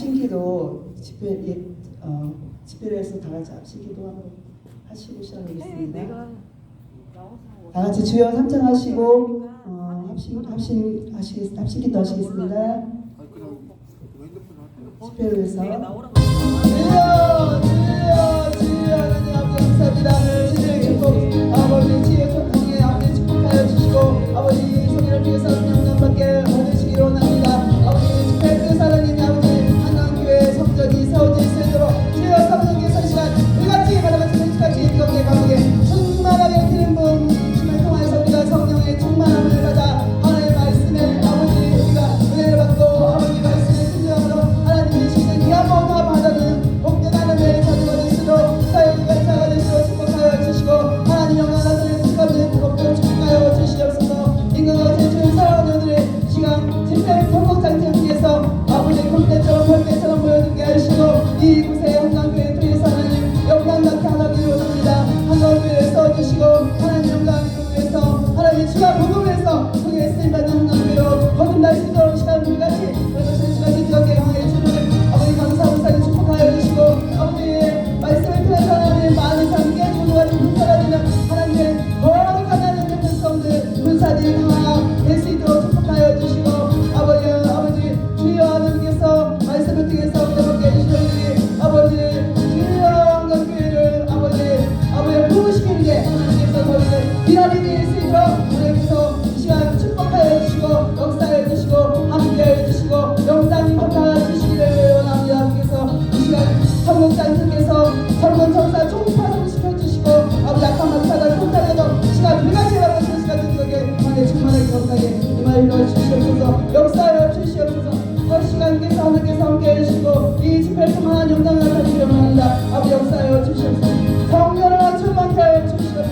합심기도 집회를 해서 다 같이 합심기도 하시고 시작하겠습니다. 다 같이 주여 삼창하시고 합심기도 하시겠습니다. 집회를 해서 주여 하나님 아버지 감사합니다. 주님의 축복 아버지 지혜 천국에 아버지 축복하여 주시고 아버지 성령을 통해서 영광받게 얻으시기를 원합니다. 아버지 집회 그 사랑님이 아버지 한강교회 성전이 세워질 수 있도록 주여 사모님께 선시간 우리같이 바라같이 맹축같이 뜨겁게 강하게 충만하게 드린 분 주님을 통하여서 우리가 성령의 충만함을 받아 하나님의 말씀에 아버지 우리가 은혜를 받고 아버지 말씀의 순종으로 하나님의 주시는 기아모나 받아는 복된 하나님의 자녀가 될수록 사역의 자가 될수록 축복하여 주시고 하나님 영광 하나님의 축복하는 복도 축복하여 주시옵소서. 인간과 제주를 살아오는 오늘의 시간 집회 성공장치를 통해서 아버지 굴대처럼 벌떼처럼 보여주게 하시고 이곳에 한강교회 통해서 하나님 영광받게 하나님을 원합니다. 한강교회를 써주시고 하나님 영광을 위해서 하나님 주가 복음에서 그의 쓰임받는 한강교회로 거듭날 수 있도록 시간 우리같이 그것을 시간이 뜨겁게 강하게 주를 아버지 감사함사를 축복하여 주시고 아버지의 말씀을 통해서 하나님 많은 사람 깨지고 가지고 불사라지는 하나님의 거룩한 하나님의 백성들 군사들이 다 될 수 있도록 축복하여 주시고 아버지 주여 하나님께서 말씀을 통해서 우리에게 해주시는 아버지 주여 한강교회를 아버지 부으시기를 하나님께서 저희를 기다리게 될 수 있도록 하나님께서 이 시간 축복하여 주시고 역사해 주시고 함께해 주시고 영상 협파해 주시기를 원합니다. 하나님께서 이 시간 성공장님께서 젊은 전사 총파송 시켜주시고 아버지 악한 막사가 통달해도 시간 불같이 바라보시는 시간 뜨겁게 하나님 충만하게 감사하게 이 말로 주시옵소서. 역사하여 주시옵소서. 그 시간께서 하나님께서 함께해 주시고 이 집회를 통한 영광을 가지기를 원합니다. 아버지 역사하여 주시옵소서. 성령으로 충만케 하여 주시옵소서.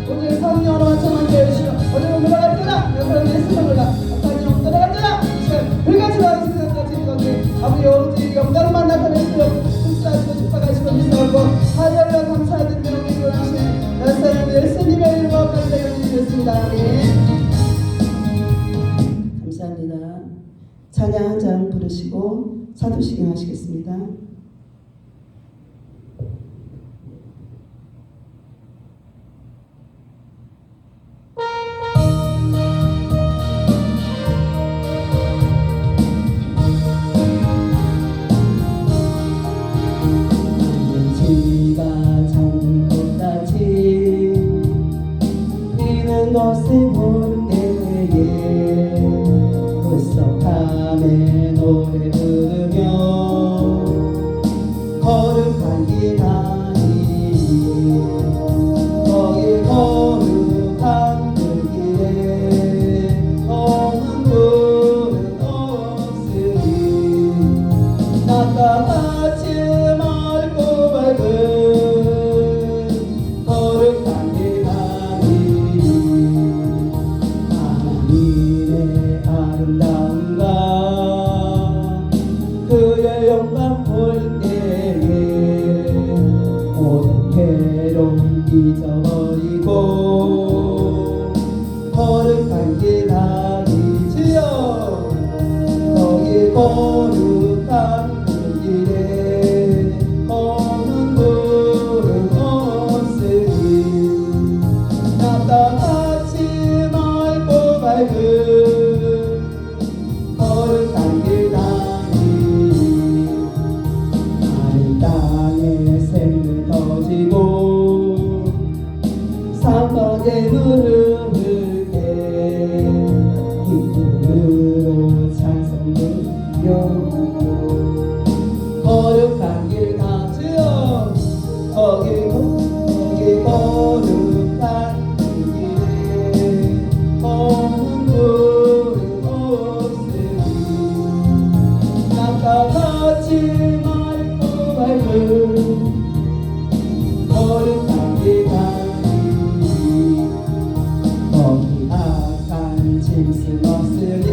오늘 성령으로 충만케 하여 주시옵소서. 오늘은 물러갈 때나 여사람의 스승을라 악한 영 들어갈 때나 이 시간 불같이 바라보시는 시간 뜨겁게 아버지 영광만 나타내시도록 축사하시고 축복하시고 미사하고 하늘과 감사드리며 기도하시는 여사람 예수님의 이름으로 감사를 드리겠습니다. 감사합니다. 찬양 한 장 부르시고 사도시경 하시겠습니다. 지가 장꽃같이 피는 것을 볼 때에 푸석함에 노래 부르며 거룩한 길 아니 거기 거룩한 그 길에 없는 불은 없으니 나가 같이 맑고 밝은 거룩한 길 아니 하나님의 아름다움과 그의 영광 볼 때에 모든 괴로움 잊어버리고 거룩한 길 아니 주여 거기 거룩한 그 길에 없는 불은 없으니 나다 같이 맑고 밝은 거룩한 길 아니 하늘 땅에 샘을 터지고 산방에 물을 흘게 기쁨으로 찬송 부르며 거룩한 길 가주여 거기 거룩한 그 길에 없는 불은 없으니 나가 같이 맑고 밝은 거룩한 길 가니 거기 악한 짐승 없으니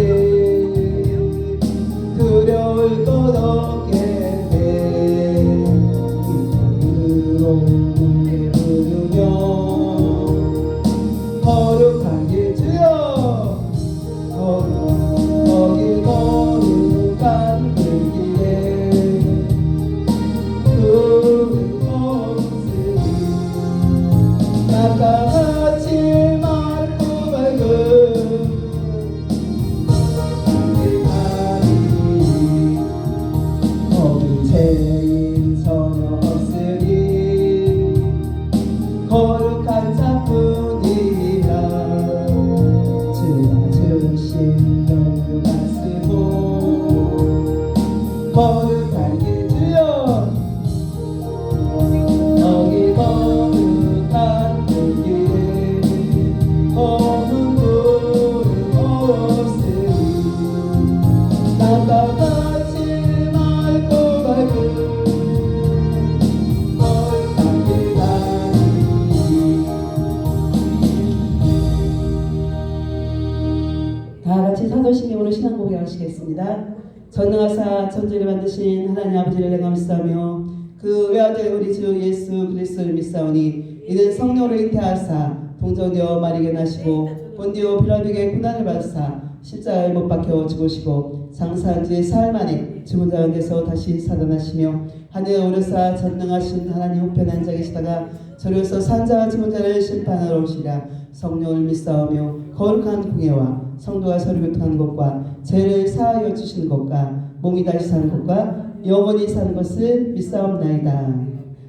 두려울 것 없게 돼 기쁨으로 노래 부르며 거룩한 길 주여 거기 거룩한 그 길에 다 같이 사도신경으로 신앙 고백하시겠습니다. 전능하사 천지를 만드신 하나님 아버지를 내가 믿사오며 그 외아들 우리 주 예수 그리스도를 믿사오니 이는 성령으로 잉태하사 동정되어 마리게 나시고 본디오 빌라도에게 고난을 받으사 십자가에 못 박혀 죽으시고 장사한 지 사흘 만에 죽은 자 가운데서 다시 살아나시며 하늘에 오르사 전능하신 하나님 우편에 앉아 계시다가 저리로서 산자와 죽은 자를 심판하러 오시라. 성령을 믿사오며 거룩한 공예와 성도가 서로 교통하는 것과 죄를 사하여 주시는 것과 몸이 다시 사는 것과 영원히 사는 것을 믿사옵나이다.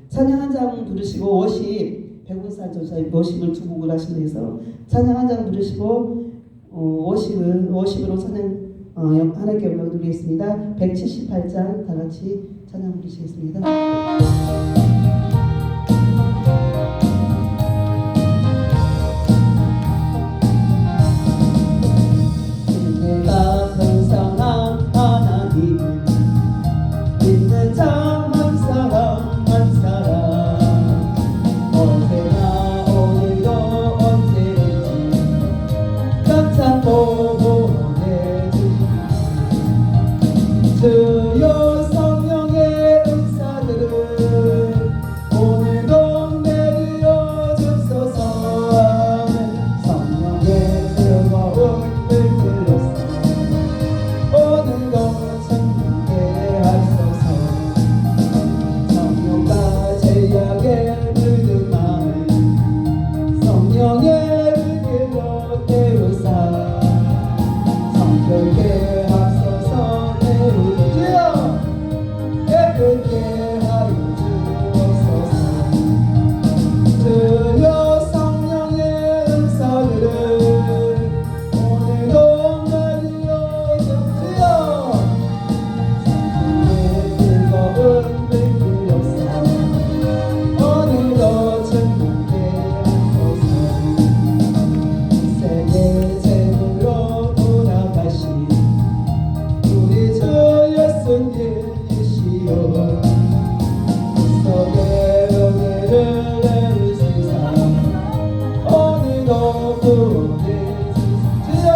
찬양 한 장 부르시고 워십 백운산 조사님 워십을 두 곡을 하시는 데서 찬양 한 장 부르시고 워십으로 찬양 하나님께 영광 드리겠습니다. 178장 다 같이 찬양 부르시겠습니다. 내가 평상한 하나님 믿는 자 한 사람 한 사람 어제나 오늘도 언제든지 깜짝 보호해주시 주여 성령의 은사들을 오늘도 내려 주소서. 성령의 뜨거운 불길로서 오늘도 찬양케 하소서. 성령과 제약에 물든 마음 성령의 불길로 깨우사 성결케 하소서. 주여 깨끗게 하여 주옵소서. 주여 성령의 은사들을 오늘도 내려 주옵소서. 성령의 뜨거운 불길로서 오늘도 충만케 하소서. 이 세계 제물로 돌아가신 우리 주 예수님이시여 속에 은혜를 내리시사 오늘도 구원해 주시오.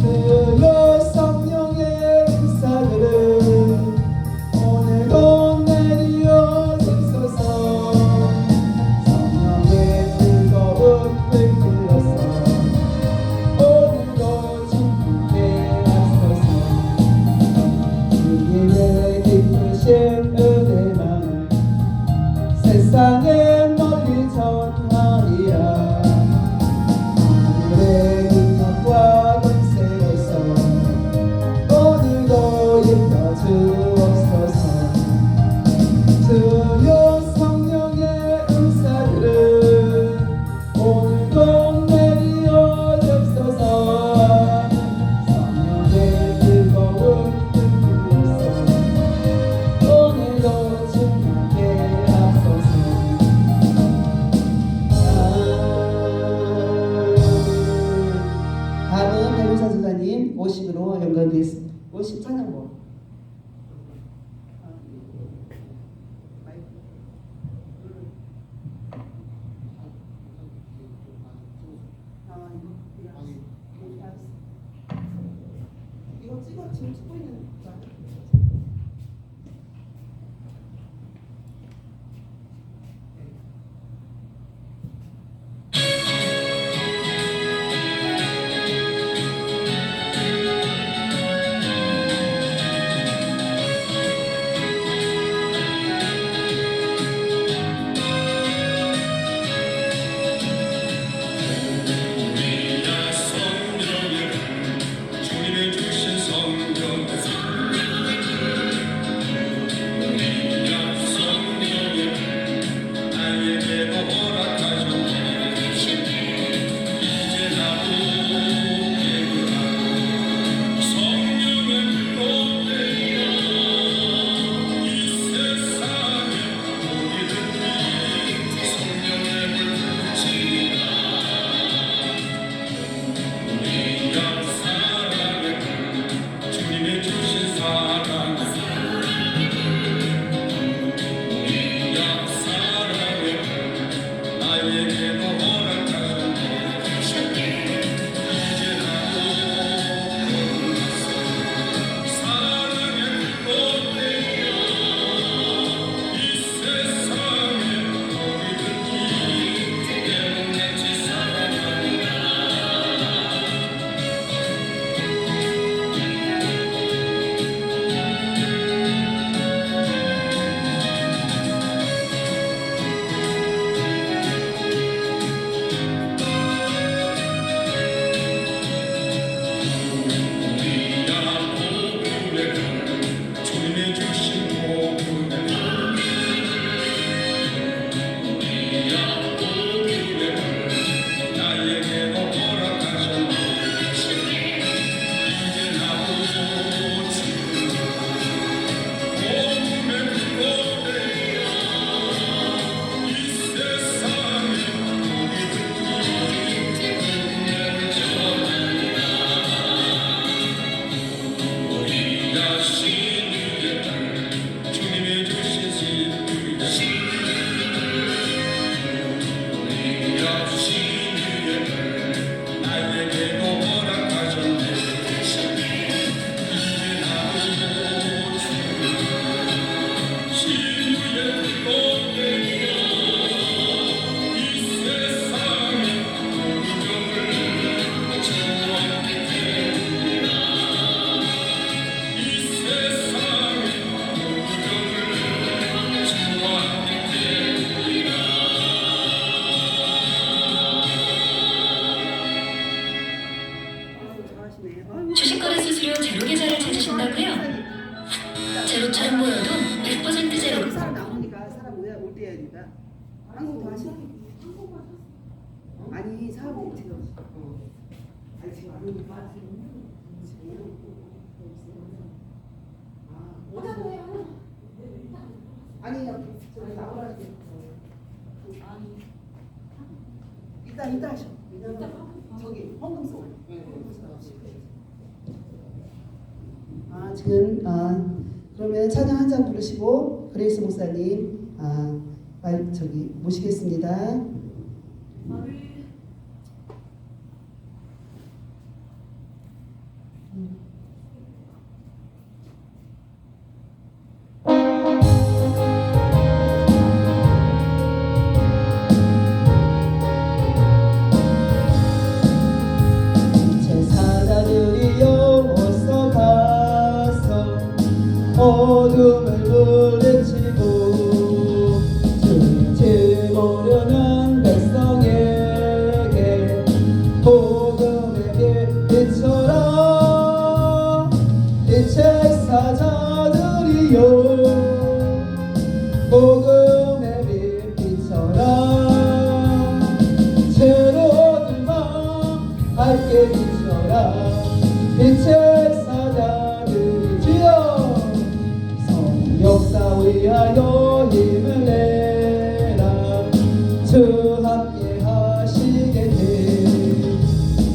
주여 성령의 은사들을 오늘도 내려 주소서. 성령의 뜨거운 불길로서 오늘도 충만케 하소서. 주님의 기쁘신 은혜만을 세상에 널리 전하리라. 하늘의 능력과 권세로서 오늘도 입혀 주옵소서. 주여 성령의 은사들을 오늘도 내려 주옵소서. 성령의 뜨거운 불길로서 오늘도 충만케 하소서. 다음은 백운산 전사님 오십으로 연결되겠습니다. 오십 찬양곡. 이거 찍어 지금 찍고 있는 거 아니야? 우리가 성령을 주님의 주신 성령을 수수료 제로 계좌를 찾으신다고요? 제로처럼 보여도 100% 제로. 사람 나오니까 사람 올 때니까 한국 더 하시나? 아니 사람들이 지금 아니 지금 아니 저기 나오라는 게 이따 하셔. 저기 헌금소. 지금 그러면 찬양 한 장 부르시고 그레이스 목사님 저기 모시겠습니다. 어둠을 물리치고 주님 모르는 백성에게 복음의 빛처럼 빛의 사자들이요 복음의 빛처럼 새로운 마음 밝게 비춰라 빛의 사자들이지요 역사 위하여 힘을 내라 주 함께 하시겠네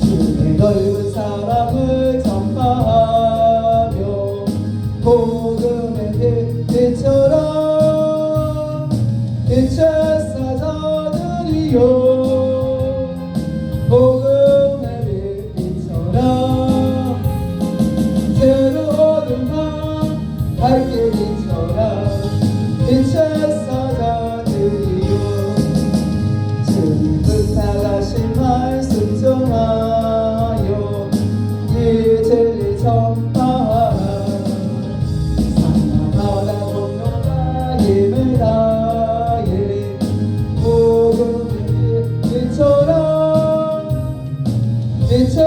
주의 넓은 사랑을 전파하며 복음의 빛처럼 빛의 사자들이요 복음의 빛처럼 새로운 밤 밝게 빛의 사자들이요 주님 부탁하신 말씀 정하여 이 진리 전파하라 사랑하다 공로가 힘을 다해 복음의 빛처럼 빛의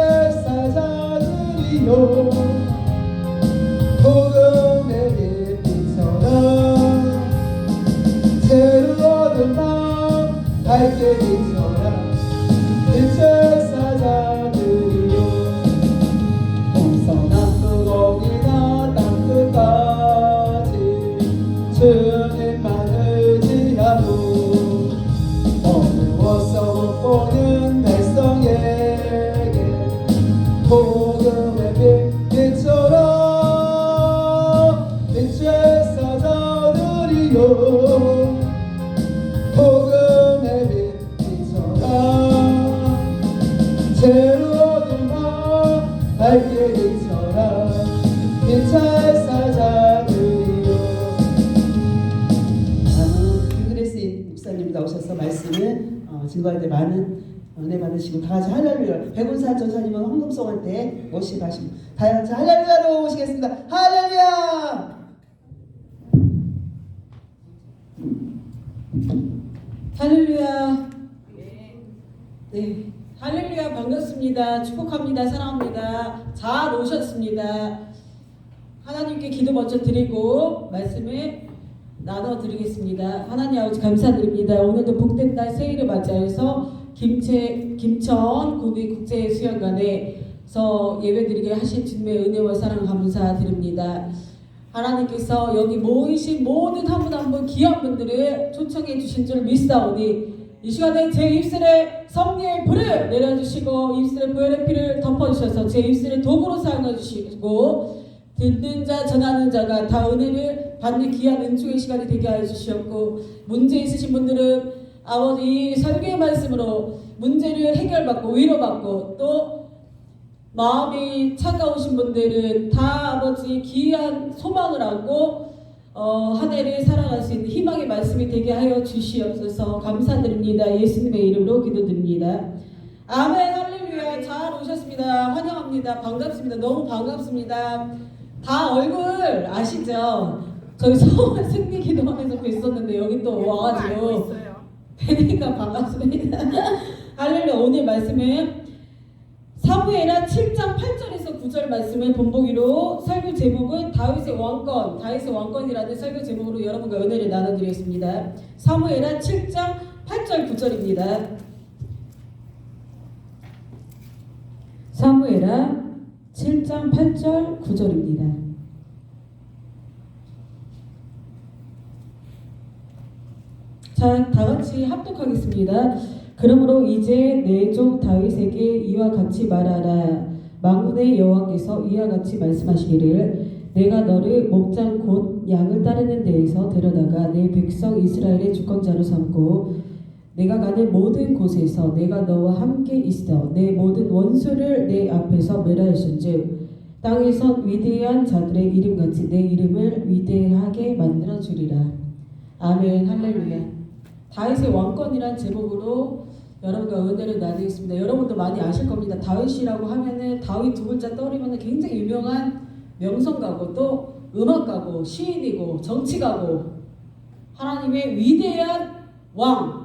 사자들이요 복음의 빛처럼 새로운 밤 밝게 비춰라 빛의 사자들이요 동서남북 어디나 땅끝까지 주님만을 지하고 어두워서 못 보는 백성에게 복음의 빛처럼 빛의 사자들이요 복음의 빛처럼 새로운 밤 밝게 비춰라 빛의 사자들이요 김그레스 목사님 나오셔서 말씀을 증거할 때 많은 은혜 받으시고 다 같이 할렐루야 백운사 전사님은 헌금송할 때 모시고 하시고 다 같이 할렐루야로 모시겠습니다. 할렐루야 할렐루야. 네, 할렐루야 반갑습니다. 축복합니다. 사랑합니다. 잘 오셨습니다. 하나님께 기도 먼저 드리고 말씀을 나눠드리겠습니다. 하나님 아버지 감사드립니다. 오늘도 복된 날 새해를 맞이해서 김천 국제수영관에서 예배드리게 하신 주님의 은혜와 사랑 감사드립니다. 하나님께서 여기 모이신 모든 한 분 한 분 귀한 분들을 초청해 주신 줄 믿사오니 이 시간에 제 입술에 성령의 불을 내려주시고 입술에 부활의 피를 덮어주셔서 제 입술을 도구로 사용해 주시고 듣는 자 전하는 자가 다 은혜를 받는 귀한 은총의 시간이 되게 하여 주시었고 문제 있으신 분들은 아버지 이 설교의 말씀으로 문제를 해결받고 위로받고 또 마음이 차가우신 분들은 다 아버지 귀한 소망을 안고 한 해를 살아갈 수 있는 희망의 말씀이 되게 하여 주시옵소서. 감사드립니다. 예수님의 이름으로 기도드립니다. 아멘. 할렐루야. 잘 오셨습니다. 환영합니다. 반갑습니다. 너무 반갑습니다. 다 얼굴 아시죠? 저희 서울 승리 기도하면서 뵀었는데 여기 또 와가지고 뵈니까 반갑습니다. 할렐루야. 오늘 말씀은 사무엘하 7장 8절에서 9절 말씀을 본보기로 설교 제목은 다윗의 왕권이라는 설교 제목으로 여러분과 은혜를 나눠드리겠습니다. 사무엘하 7장 8절 9절입니다. 사무엘하 7장 8절 9절입니다. 자, 다같이 합독하겠습니다. 그러므로 이제 내 종 다윗에게 이와 같이 말하라. 만군의 여호와께서 이와 같이 말씀하시기를 내가 너를 목장 곧 양을 따르는 데에서 데려다가 내 백성 이스라엘의 주권자로 삼고 내가 가는 모든 곳에서 내가 너와 함께 있어 내 모든 원수를 내 앞에서 멸하였은즉 땅에선 위대한 자들의 이름같이 내 이름을 위대하게 만들어 주리라. 아멘. 할렐루야. 다윗의 왕권이란 제목으로 여러분과 은혜를 나누겠습니다. 여러분도 많이 아실 겁니다. 다윗이라고 하면은 다윗 두 글자 떠오르면 굉장히 유명한 명성가고 또 음악가고 시인이고 정치가고 하나님의 위대한 왕.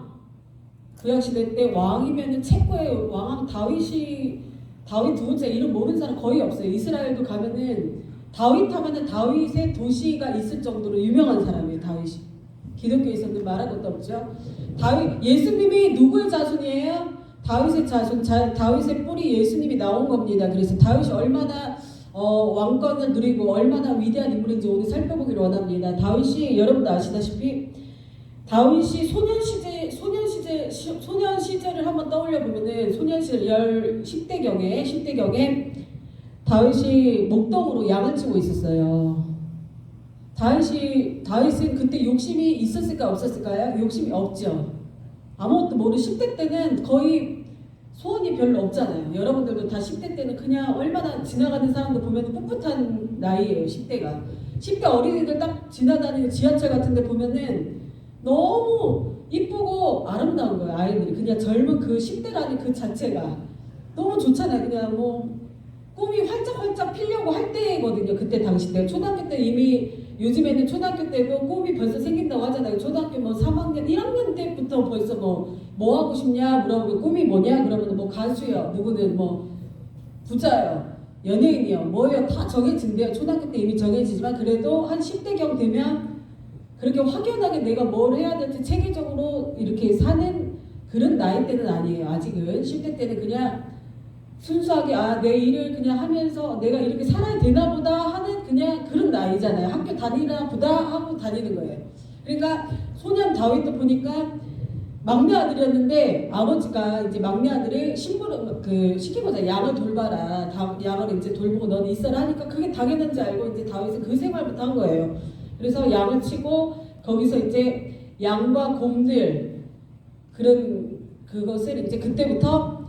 구약시대 때 왕이면은 최고의 왕은 다윗 두 글자 이름 모르는 사람 거의 없어요. 이스라엘도 가면은 다윗 하면은 다윗의 도시가 있을 정도로 유명한 사람이에요. 다윗이. 기독교에서는 말할 것도 없죠. 예수님이 누구의 자손이에요? 다윗의 자손, 다윗의 뿌리 예수님이 나온 겁니다. 그래서 다윗이 얼마나 왕권을 누리고 얼마나 위대한 인물인지 오늘 살펴보기를 원합니다. 다윗이 여러분도 아시다시피 다윗이 소년 시절을 한번 떠올려 보면은 소년 시절 10대경에 다윗이 목동으로 양을 치고 있었어요. 다윗은 그때 욕심이 있었을까 없었을까요? 욕심이 없죠. 아무것도 모르는 10대 때는 거의 소원이 별로 없잖아요. 여러분들도 다 10대 때는 그냥 얼마나 지나가는 사람들 보면 풋풋한 나이예요. 10대가. 10대 어린이들 딱 지나다니는 지하철 같은 데 보면은 너무 이쁘고 아름다운 거예요. 아이들이. 그냥 젊은 그 10대라는 그 자체가 너무 좋잖아요. 그냥 뭐 꿈이 활짝활짝 피려고 할 때거든요. 그때 당시 때. 초등학교 때 이미 요즘에는 초등학교 때도 꿈이 벌써 생긴다고 하잖아요. 초등학교 뭐 3학년, 1학년 때부터 벌써 뭐 하고 싶냐 물어보고 꿈이 뭐냐? 그러면 뭐 가수요. 누구는 뭐 부자요. 연예인이요. 뭐예요? 다 정해진대요. 초등학교 때 이미 정해지지만 그래도 한 10대경 되면 그렇게 확연하게 내가 뭘 해야 될지 체계적으로 이렇게 사는 그런 나이 때는 아니에요. 아직은. 10대 때는 그냥 순수하게 내 일을 그냥 하면서 내가 이렇게 살아야 되나 보다 하는 그냥 그런 나이잖아요. 학교 다니나 보다 하고 다니는 거예요. 그러니까 소년 다윗도 보니까 막내 아들이었는데 아버지가 이제 막내 아들을 시키고자 양을 돌봐라. 양을 이제 돌보고 너는 있어라 하니까 그게 당연한지 알고 이제 다윗은 그 생활부터 한 거예요. 그래서 양을 치고 거기서 이제 양과 곰들 그것을 이제 그때부터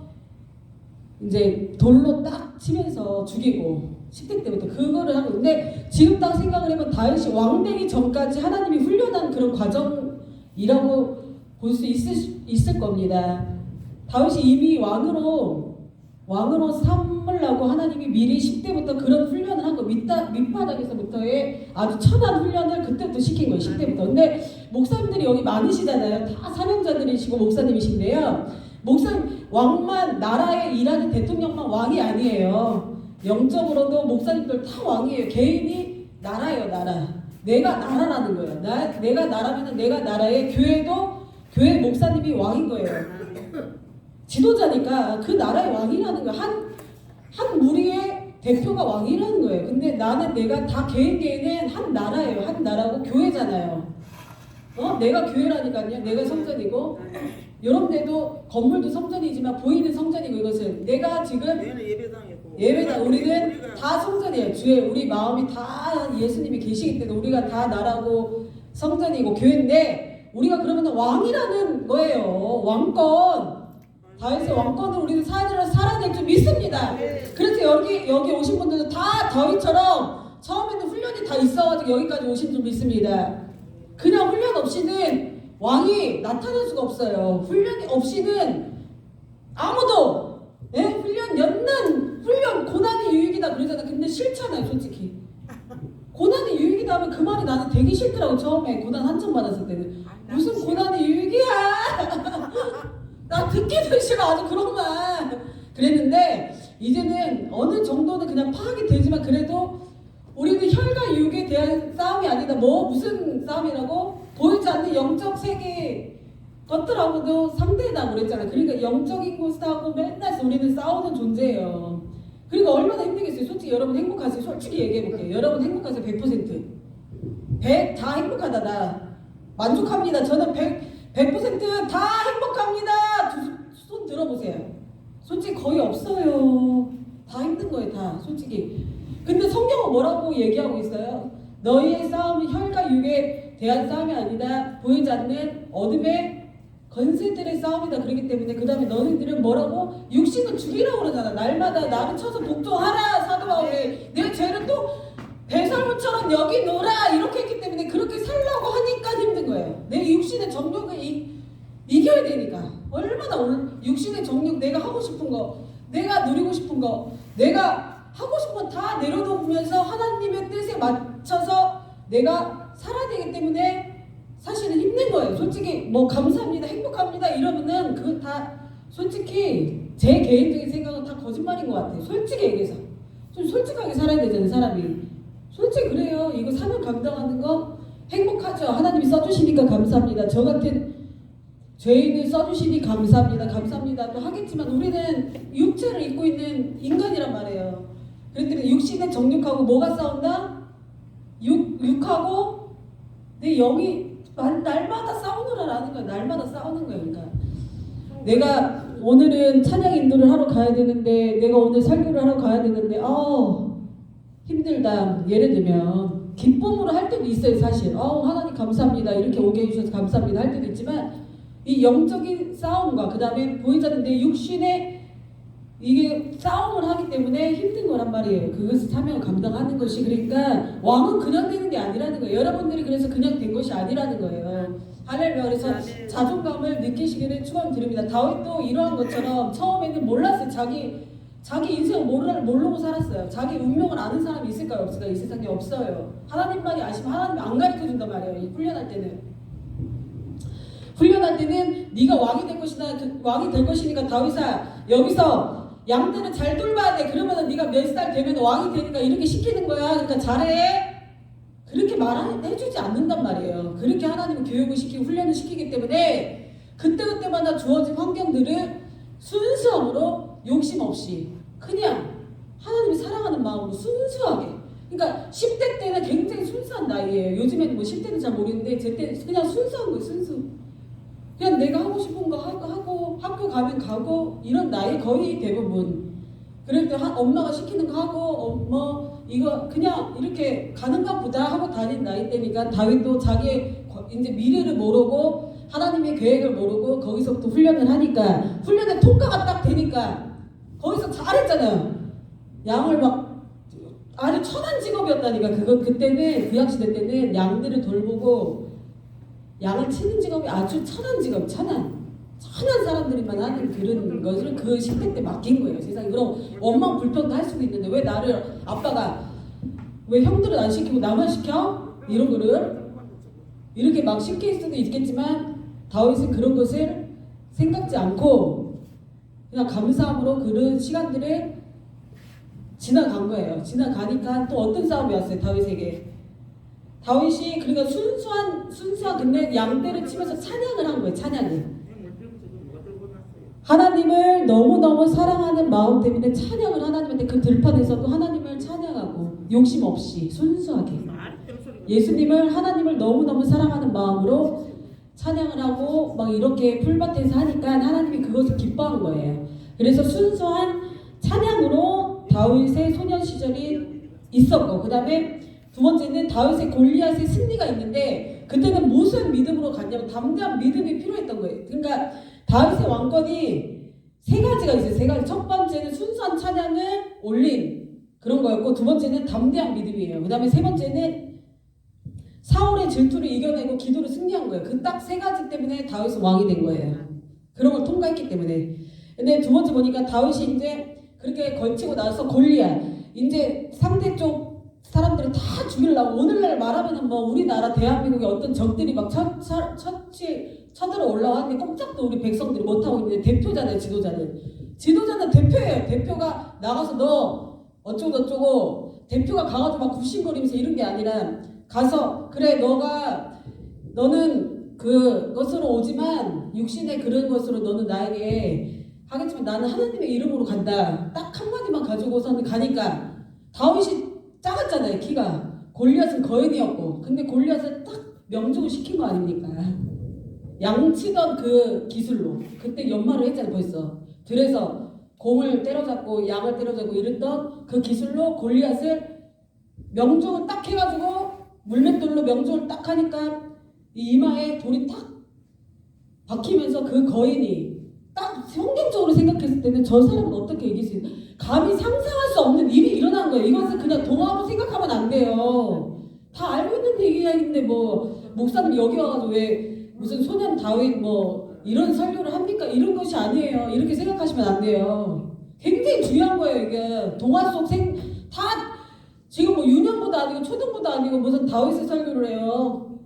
이제 돌로 딱 치면서 죽이고 10대 때부터 그거를 하고 근데 지금 딱 생각을 해보면 다윗이 왕 되기 전까지 하나님이 훈련한 그런 과정이라고 볼 수 있을 겁니다. 다윗이 이미 왕으로 삼으려고 하나님이 미리 10대부터 그런 훈련을 한 거 밑바닥에서부터의 아주 천한 훈련을 그때부터 시킨 거예요. 10대부터. 근데 목사님들이 여기 많으시잖아요. 다 사명자들이시고 목사님이신데요. 목사님 왕만 나라에 일하는 대통령만 왕이 아니에요. 영적으로도 목사님들 다 왕이에요. 개인이 나라예요. 나라. 내가 나라라는 거예요. 내가 나라면은 내가 나라의 교회 목사님이 왕인 거예요. 지도자니까 그 나라의 왕이라는 거예요. 한 무리의 대표가 왕이라는 거예요. 근데 내가 다 개인은 한 나라예요. 한 나라고 교회잖아요. 내가 교회라니까요. 내가 성전이고 여러분들도 건물도 성전이지만 보이는 성전이고 이것은 내가 지금 예배당 우리는 다 성전이에요. 우리 마음이 다 예수님이 계시기 때문에 우리가 다 나라고 성전이고 교회인데 우리가 그러면 왕이라는 거예요. 왕권. 다윗의 왕권을 우리는 살아낼 줄 믿습니다. 그래서 여기 오신 분들도 다 다윗처럼 처음에는 훈련이 다 있어가지고 여기까지 오신 줄 믿습니다. 그냥 훈련 없이는 왕이 나타날 수가 없어요. 훈련이 없이는 아무도 훈련 고난이 유익이다 그러잖아. 근데 싫잖아요 솔직히. 고난이 유익이다 하면 그 말이 나는 되게 싫더라고. 처음에 고난 한정 받았을 때는 무슨 고난이 유익이야. 나 듣기도 싫어 아주 그런 말 그랬는데 이제는 어느 정도는 그냥 파악이 되지만 그래도 우리는 혈과 육에 대한 싸움이 아니다. 무슨 싸움이라고? 보이지 않는 영적 세계 것들하고도 상대다 그랬잖아요. 그러니까 영적인 곳하고 맨날 우리는 싸우는 존재예요. 그러니까 얼마나 힘들겠어요. 솔직히 여러분 행복하세요? 솔직히 얘기해볼게요. 여러분 행복하세요? 100%? 100 다 행복하다. 나 만족합니다. 저는 100%다 행복합니다. 손 들어보세요. 솔직히 거의 없어요. 다 힘든 거예요. 다 솔직히. 근데 성경은 뭐라고 얘기하고 있어요? 너희의 싸움은 혈과 육에 대한 싸움이 아니다. 보이지 않는 어둠의 권세들의 싸움이다. 그렇기 때문에 그 다음에 너희들은 뭐라고? 육신은 죽이라고 그러잖아. 날마다 나를 쳐서 복종하라. 사도 바울이 내 죄를 또 배설물처럼 여기 놓으라 이렇게 했기 때문에 그렇게 살라고 하니까 힘든 거예요. 내 육신의 정욕을 이겨야 되니까. 얼마나 육신의 정욕, 내가 하고 싶은 거, 내가 누리고 싶은 거, 내가 하고 싶은 거 다 내려놓으면서 하나님의 뜻에 맞춰서 내가 살아야 되기 때문에 사실은 힘든 거예요. 솔직히 뭐 감사합니다, 행복합니다 이러면은 그건 다 솔직히 제 개인적인 생각은 다 거짓말인 것 같아요. 솔직히 얘기해서 좀 솔직하게 살아야 되잖아요, 사람이. 솔직히 그래요. 이거 사명 감당하는 거 행복하죠. 하나님이 써주시니까 감사합니다. 저 같은 죄인을 써주시니 감사합니다. 감사합니다. 또 하겠지만 우리는 육체를 입고 있는 인간이란 말이에요. 그렇기 때문에 육신의 정욕하고 뭐가 싸운다? 육하고 내 영이 날마다 싸우느라라는 거야. 날마다 싸우는 거야. 그러니까 내가 오늘은 찬양 인도를 하러 가야 되는데, 내가 오늘 설교를 하러 가야 되는데 힘들다. 예를 들면 기쁨으로 할 때도 있어요. 사실 하나님 감사합니다. 이렇게 오게 해주셔서 감사합니다 할 때도 있지만 이 영적인 싸움과 그 다음에 보이지 않는 내 육신의 이게 싸움을 하기 때문에 힘든 거란 말이에요. 그것을 사명을 감당하는 것이. 그러니까 왕은 그냥 되는 게 아니라는 거예요. 여러분들이 그래서 그냥 된 것이 아니라는 거예요. 할렐루야. 그래서 자존감을 느끼시기를 축원드립니다. 다윗도 이러한 것처럼 처음에는 몰랐어요. 자기 인생을 모르고 살았어요. 자기 운명을 아는 사람이 있을까요? 없을까요? 이 세상에 없어요. 하나님만이 아시면 하나님이 안 가르쳐준단 말이에요. 이 훈련할 때는 네가 왕이 될 것이다. 왕이 될 것이니까 다윗아 여기서 양들은 잘 돌봐야 돼. 그러면 네가 몇 살 되면 왕이 되니까 이렇게 시키는 거야. 그러니까 잘해. 그렇게 말해주지 않는단 말이에요. 그렇게 하나님은 교육을 시키고 훈련을 시키기 때문에 그때그때마다 주어진 환경들을 순수함으로 욕심 없이 그냥 하나님이 사랑하는 마음으로 순수하게. 그러니까 10대 때는 굉장히 순수한 나이예요. 요즘에는 뭐 10대는 잘 모르겠는데 제 때는 그냥 순수한 거예요. 순수. 그냥 내가 하고 싶은 거 하고 학교 가면 가고 이런 나이 거의 대부분. 그럴 때 엄마가 시키는 거 하고 이거 그냥 이렇게 가는가 보다 하고 다닌 나이 때니까 다윗도 자기의 이제 미래를 모르고 하나님의 계획을 모르고 거기서부터 훈련을 하니까 훈련의 통과가 딱 되니까 거기서 잘했잖아요. 양을 막 아주 천한 직업이었다니까. 그때는 구약시대 때는 양들을 돌보고 양을 치는 직업이 아주 천한 직업, 천한 사람들이만 하는 그런 것을 그 10대 때 맡긴 거예요. 세상에. 그럼 원망 불평도 할 수도 있는데 왜 나를 아빠가 왜 형들은 안 시키고 나만 시켜? 이런 거를 이렇게 막 시킬 수도 있겠지만 다윗은 그런 것을 생각지 않고 그냥 감사함으로 그런 시간들을 지나간 거예요. 지나가니까 또 어떤 싸움이 왔어요. 다윗에게. 다윗이 그러니까 순수한 근데 양떼를 치면서 찬양을 한 거예요. 찬양을. 하나님을 너무너무 사랑하는 마음 때문에 찬양을 하나님한테 그 들판에서도 하나님을 찬양하고 욕심 없이 순수하게 예수님을 하나님을 너무너무 사랑하는 마음으로 찬양을 하고 막 이렇게 풀밭에서 하니까 하나님이 그것을 기뻐한 거예요. 그래서 순수한 찬양으로 다윗의 소년 시절이 있었고 그 다음에 두 번째는 다윗의 골리앗의 승리가 있는데 그때는 무슨 믿음으로 갔냐면 담대한 믿음이 필요했던 거예요. 그러니까 다윗의 왕권이 세 가지가 있어요. 세 가지. 첫 번째는 순수한 찬양을 올린 그런 거였고 두 번째는 담대한 믿음이에요. 그 다음에 세 번째는 사울의 질투를 이겨내고 기도를 승리한 거예요. 그 딱 세 가지 때문에 다윗은 왕이 된 거예요. 그런 걸 통과했기 때문에. 근데 두 번째 보니까 다윗이 이제 그렇게 걸치고 나서 골리앗 이제 상대 쪽 사람들을 다 죽이려고 오늘날 말하면은 뭐 우리나라 대한민국의 어떤 적들이 막 쳐들어 올라왔는데 꼼짝도 우리 백성들이 못하고 있는데 대표잖아요. 지도자는 대표예요. 대표가 나가서 너 어쩌고 대표가 가가지고 막 굽신거리면서 이런 게 아니라 가서 그래 너는 그것으로 오지만 육신의 그런 것으로 너는 나에게 하겠지만 나는 하나님의 이름으로 간다. 딱 한마디만 가지고서는 가니까 다윗이 작았잖아요. 키가. 골리앗은 거인이었고 근데 골리앗을 딱 명중을 시킨 거 아닙니까? 양치던 그 기술로 그때 연말을 했잖아요. 벌써 들에서 곰을 때려잡고 양을 때려잡고 이랬던 그 기술로 골리앗을 명중을 딱 해가지고 물맷돌로 명중을 딱 하니까 이 이마에 돌이 딱 박히면서 그 거인이 딱 성경적으로 생각했을 때는 저 사람은 어떻게 이길 수 있나? 감히 상상할 수 없는 일이 일어난 거예요. 이것은 그냥 동화로 생각하면 안 돼요. 다 알고 있는 얘기인데 뭐 목사님 여기 와가지고 왜 무슨 소년 다윗 뭐 이런 설교를 합니까? 이런 것이 아니에요. 이렇게 생각하시면 안 돼요. 굉장히 중요한 거예요. 이게 동화 속 다 지금 뭐 유년보다 아니고 초등보다 아니고 무슨 다윗의 설교를 해요.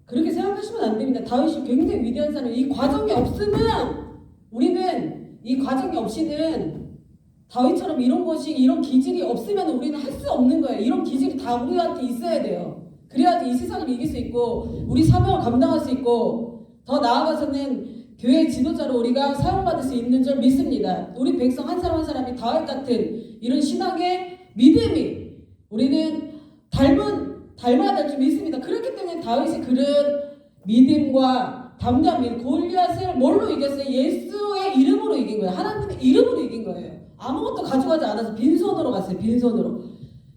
그렇게 생각하시면 안 됩니다. 다윗이 굉장히 위대한 사람. 이 과정이 없으면 우리는 이 과정이 없이는 다윗처럼 이런 기질이 없으면 우리는 할 수 없는 거예요. 이런 기질이 다 우리한테 있어야 돼요. 그래야지 이 세상을 이길 수 있고 우리 사명을 감당할 수 있고 더 나아가서는 교회 지도자로 우리가 사용받을 수 있는 줄 믿습니다. 우리 백성 한 사람 한 사람이 다윗 같은 이런 신앙의 믿음이 우리는 닮아야 될 줄 믿습니다. 그렇기 때문에 다윗이 그런 믿음과 담대함, 골리앗을 뭘로 이겼어요? 예수의 이름으로 이긴 거예요. 하나님의 이름으로 이긴 거예요. 아무것도 가져가지 않아서 빈손으로 갔어요. 빈손으로.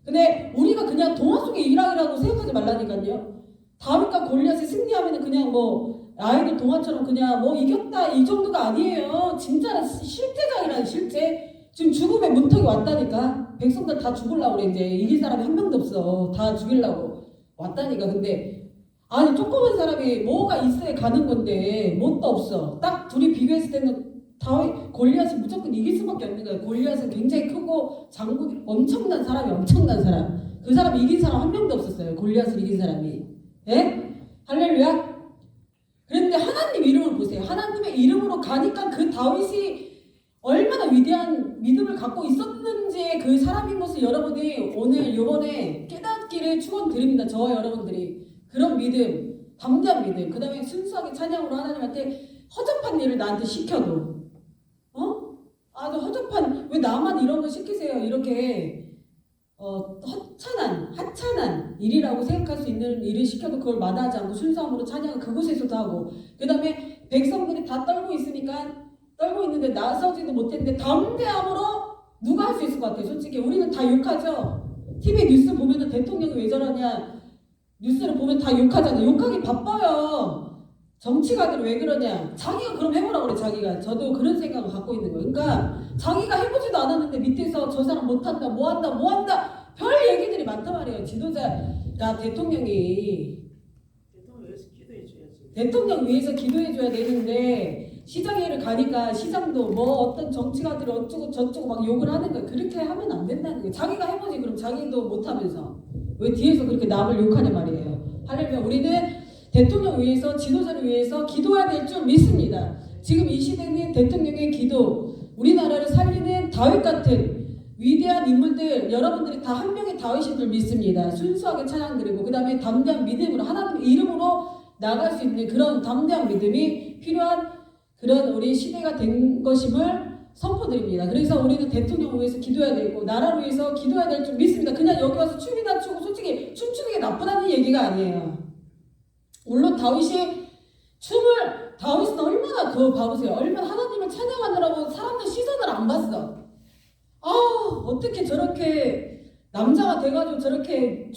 근데 우리가 그냥 동화 속의 일학이라고 생각하지 말라니까요. 다윗과 골리앗이 승리하면 그냥 뭐 아이들 동화처럼 그냥 뭐 이겼다 이 정도가 아니에요. 진짜 실제장이라는 실제. 지금 죽음의 문턱이 왔다니까. 백성들 다 죽으려고 그래. 이제 이길 사람이 한 명도 없어. 다 죽이려고 왔다니까. 근데 아니 조그만 사람이 뭐가 있어야 가는 건데 뭣도 없어. 딱 둘이 비교했을 때는 다윗 골리앗이 무조건 이길 수밖에 없는 거예요. 골리앗은 굉장히 크고 장군이 엄청난 사람. 그 사람 이긴 사람 한 명도 없었어요. 골리앗을 이긴 사람이. 예? 할렐루야. 그런데 하나님 이름을 보세요. 하나님의 이름으로 가니까 그 다윗이 얼마나 위대한 믿음을 갖고 있었는지 그 사람인 것을 여러분이 오늘 요번에 깨닫기를 축원드립니다. 저와 여러분들이 그런 믿음, 담대한 믿음, 그 다음에 순수하게 찬양으로 하나님한테 허접한 일을 나한테 시켜도 아주 허접한 왜 나만 이런 거 시키세요? 이렇게 하찮은 일이라고 생각할 수 있는 일을 시켜도 그걸 마다하지 않고 순수함으로 찬양을 그곳에서도 하고 그 다음에 백성들이 다 떨고 있는데 나서지도 못했는데 담대함으로 누가 할 수 있을 것 같아요? 솔직히 우리는 다 욕하죠. TV 뉴스 보면은 대통령이 왜 저러냐 뉴스를 보면 다 욕하잖아요. 욕하기 바빠요. 정치가들이 왜 그러냐. 자기가 그럼 해보라고 그래. 자기가. 저도 그런 생각을 갖고 있는 거예요. 그러니까 자기가 해보지도 않았는데 밑에서 저 사람 못한다 뭐한다 별 얘기들이 많단 말이에요. 지도자가 대통령이 대통령 위해서 기도해줘야 되는데 시장회를 가니까 시장도 뭐 어떤 정치가들이 어쩌고 저쩌고 막 욕을 하는 거야. 그렇게 하면 안 된다는 거예요. 자기가 해보지 그럼 자기도 못하면서 왜 뒤에서 그렇게 남을 욕하냐 말이에요. 할렐루야. 우리는 대통령 위해서 지도자를 위해서 기도해야 될 줄 믿습니다. 지금 이 시대는 대통령의 기도 우리나라를 살리는 다윗 같은 위대한 인물들 여러분들이 다 한 명의 다윗인 줄 믿습니다. 순수하게 찬양드리고 그 다음에 담대한 믿음으로 하나님의 이름으로 나갈 수 있는 그런 담대한 믿음이 필요한 그런 우리 시대가 된 것임을 선포드립니다. 그래서 우리는 대통령을 위해서 기도해야 되고 나라를 위해서 기도해야 될 줄 믿습니다. 그냥 여기 와서 춤이나 추고 솔직히 춤추는 게 나쁘다는 얘기가 아니에요. 물론 다윗은 얼마나 그거 봐보세요. 얼마나 하나님을 찬양하느라고 사람들 시선을 안 봤어. 어떻게 저렇게 남자가 돼가지고 저렇게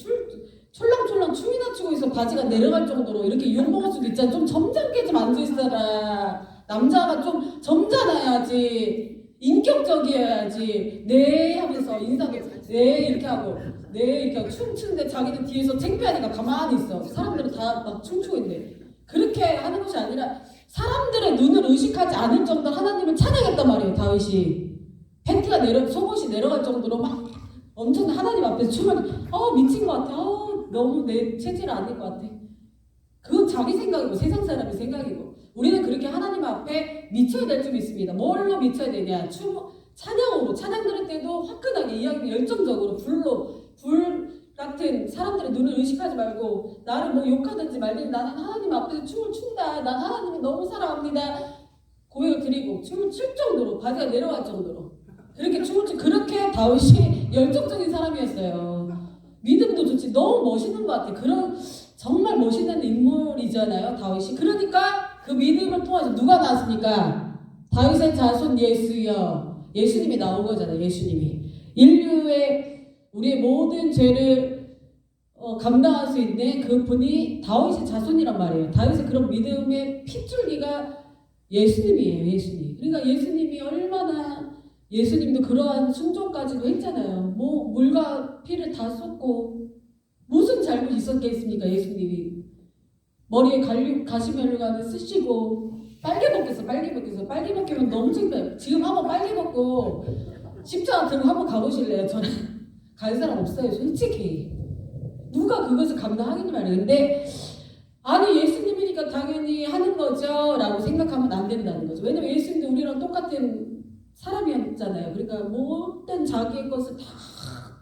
촐랑촐랑 춤이나 추고 있어. 바지가 내려갈 정도로 이렇게 욕먹을 수도 있잖아. 좀 점잖게 좀 앉아있어라. 남자가 좀 점잖아야지. 인격적이어야지. 네 하면서 인사도 네 이렇게 하고 네 이렇게 하고 춤추는데 자기는 뒤에서 창피하니까 가만히 있어. 사람들은 다 막 춤추고 있는데 그렇게 하는 것이 아니라 사람들의 눈을 의식하지 않을 정도로 하나님을 찬양했단 말이에요. 다윗이 팬티가 속옷이 내려갈 정도로 막 엄청 하나님 앞에서 춤을 미친 것 같아. 너무 내 체질 아닐 것 같아. 그건 자기 생각이고 세상 사람의 생각이고 우리는 그렇게 하나님 앞에 미쳐야 될 줄 믿습니다. 뭘로 미쳐야 되냐? 찬양으로 찬양 들을 때도 화끈하게 이야기 열정적으로 불 같은 사람들의 눈을 의식하지 말고 나를 뭐 욕하든지 말든지 나는 하나님 앞에서 춤을 춘다. 난 하나님을 너무 사랑합니다. 고백을 드리고 춤을 출 정도로 바지가 내려갈 정도로 그렇게 춤을 추 그렇게 다윗이 열정적인 사람이었어요. 믿음도 좋지 너무 멋있는 것 같아. 그런 정말 멋있는 인물이잖아요 다윗이. 그러니까 그 믿음을 통해서 누가 나왔습니까? 다윗의 자손 예수여 예수님이 나온 거잖아요. 예수님이 인류의 우리의 모든 죄를 감당할 수 있는 그분이 다윗의 자손이란 말이에요. 다윗의 그런 믿음의 핏줄기가 예수님이에요. 예수님. 그러니까 예수님이 얼마나 예수님도 그러한 순종까지도 했잖아요. 뭐 물과 피를 다 쏟고 무슨 잘못이 있었겠습니까? 예수님이 머리에 가시멜로가를 쓰시고 빨개 벗겼어. 빨개 벗기면 너무 창피해요. 지금 한번 빨개 벗고 십자가 들고 한번 가보실래요? 저는 갈 사람 없어요. 솔직히 누가 그것을 감당하겠니 말이에요. 근데 아니 예수님이니까 당연히 하는 거죠 라고 생각하면 안 된다는 거죠. 왜냐면 예수님도 우리랑 똑같은 사람이었잖아요. 그러니까 모든 자기의 것을 다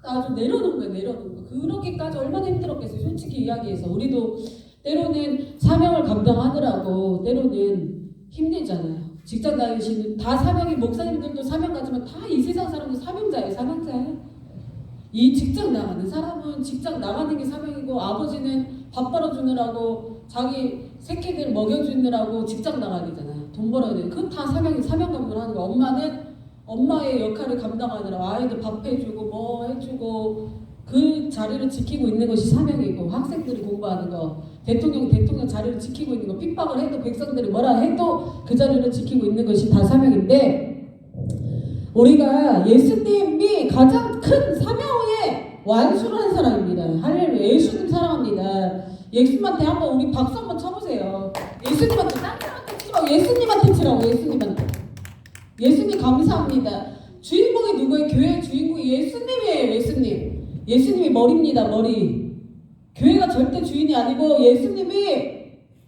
아주 내려놓은 거예요. 내려놓은 거. 그러기까지 얼마나 힘들었겠어요. 솔직히 이야기해서 우리도 때로는 사명을 감당하느라고 때로는 힘들잖아요. 직장 다니시는 다 사명이 목사님들도 사명 가지만 다 이 세상 사람들 사명자예요. 이 직장 나가는 사람은 직장 나가는 게 사명이고 아버지는 밥 벌어주느라고 자기 새끼들 먹여주느라고 직장 나가야 되잖아요. 돈 벌어야 돼. 그건 다 사명 감당하는 거야. 엄마는 엄마의 역할을 감당하느라 아이들 밥 해주고 뭐 해주고 그 자리를 지키고 있는 것이 사명이고 학생들이 공부하는 거 대통령 자리를 지키고 있는 거 핍박을 해도 백성들이 뭐라 해도 그 자리를 지키고 있는 것이 다 사명인데 우리가 예수님이 가장 큰 사명의 완수를 한 사람입니다. 할렐루야. 예수님 사랑합니다. 예수님한테 한번 우리 박수 한번 쳐보세요. 예수님한테 딴 사람한테 치지 말고 예수님한테 치라고. 예수님한테. 예수님 감사합니다. 주인공이 누구예요? 교회의 주인공이 예수님이에요. 예수님이 머리입니다. 머리. 교회가 절대 주인이 아니고 예수님이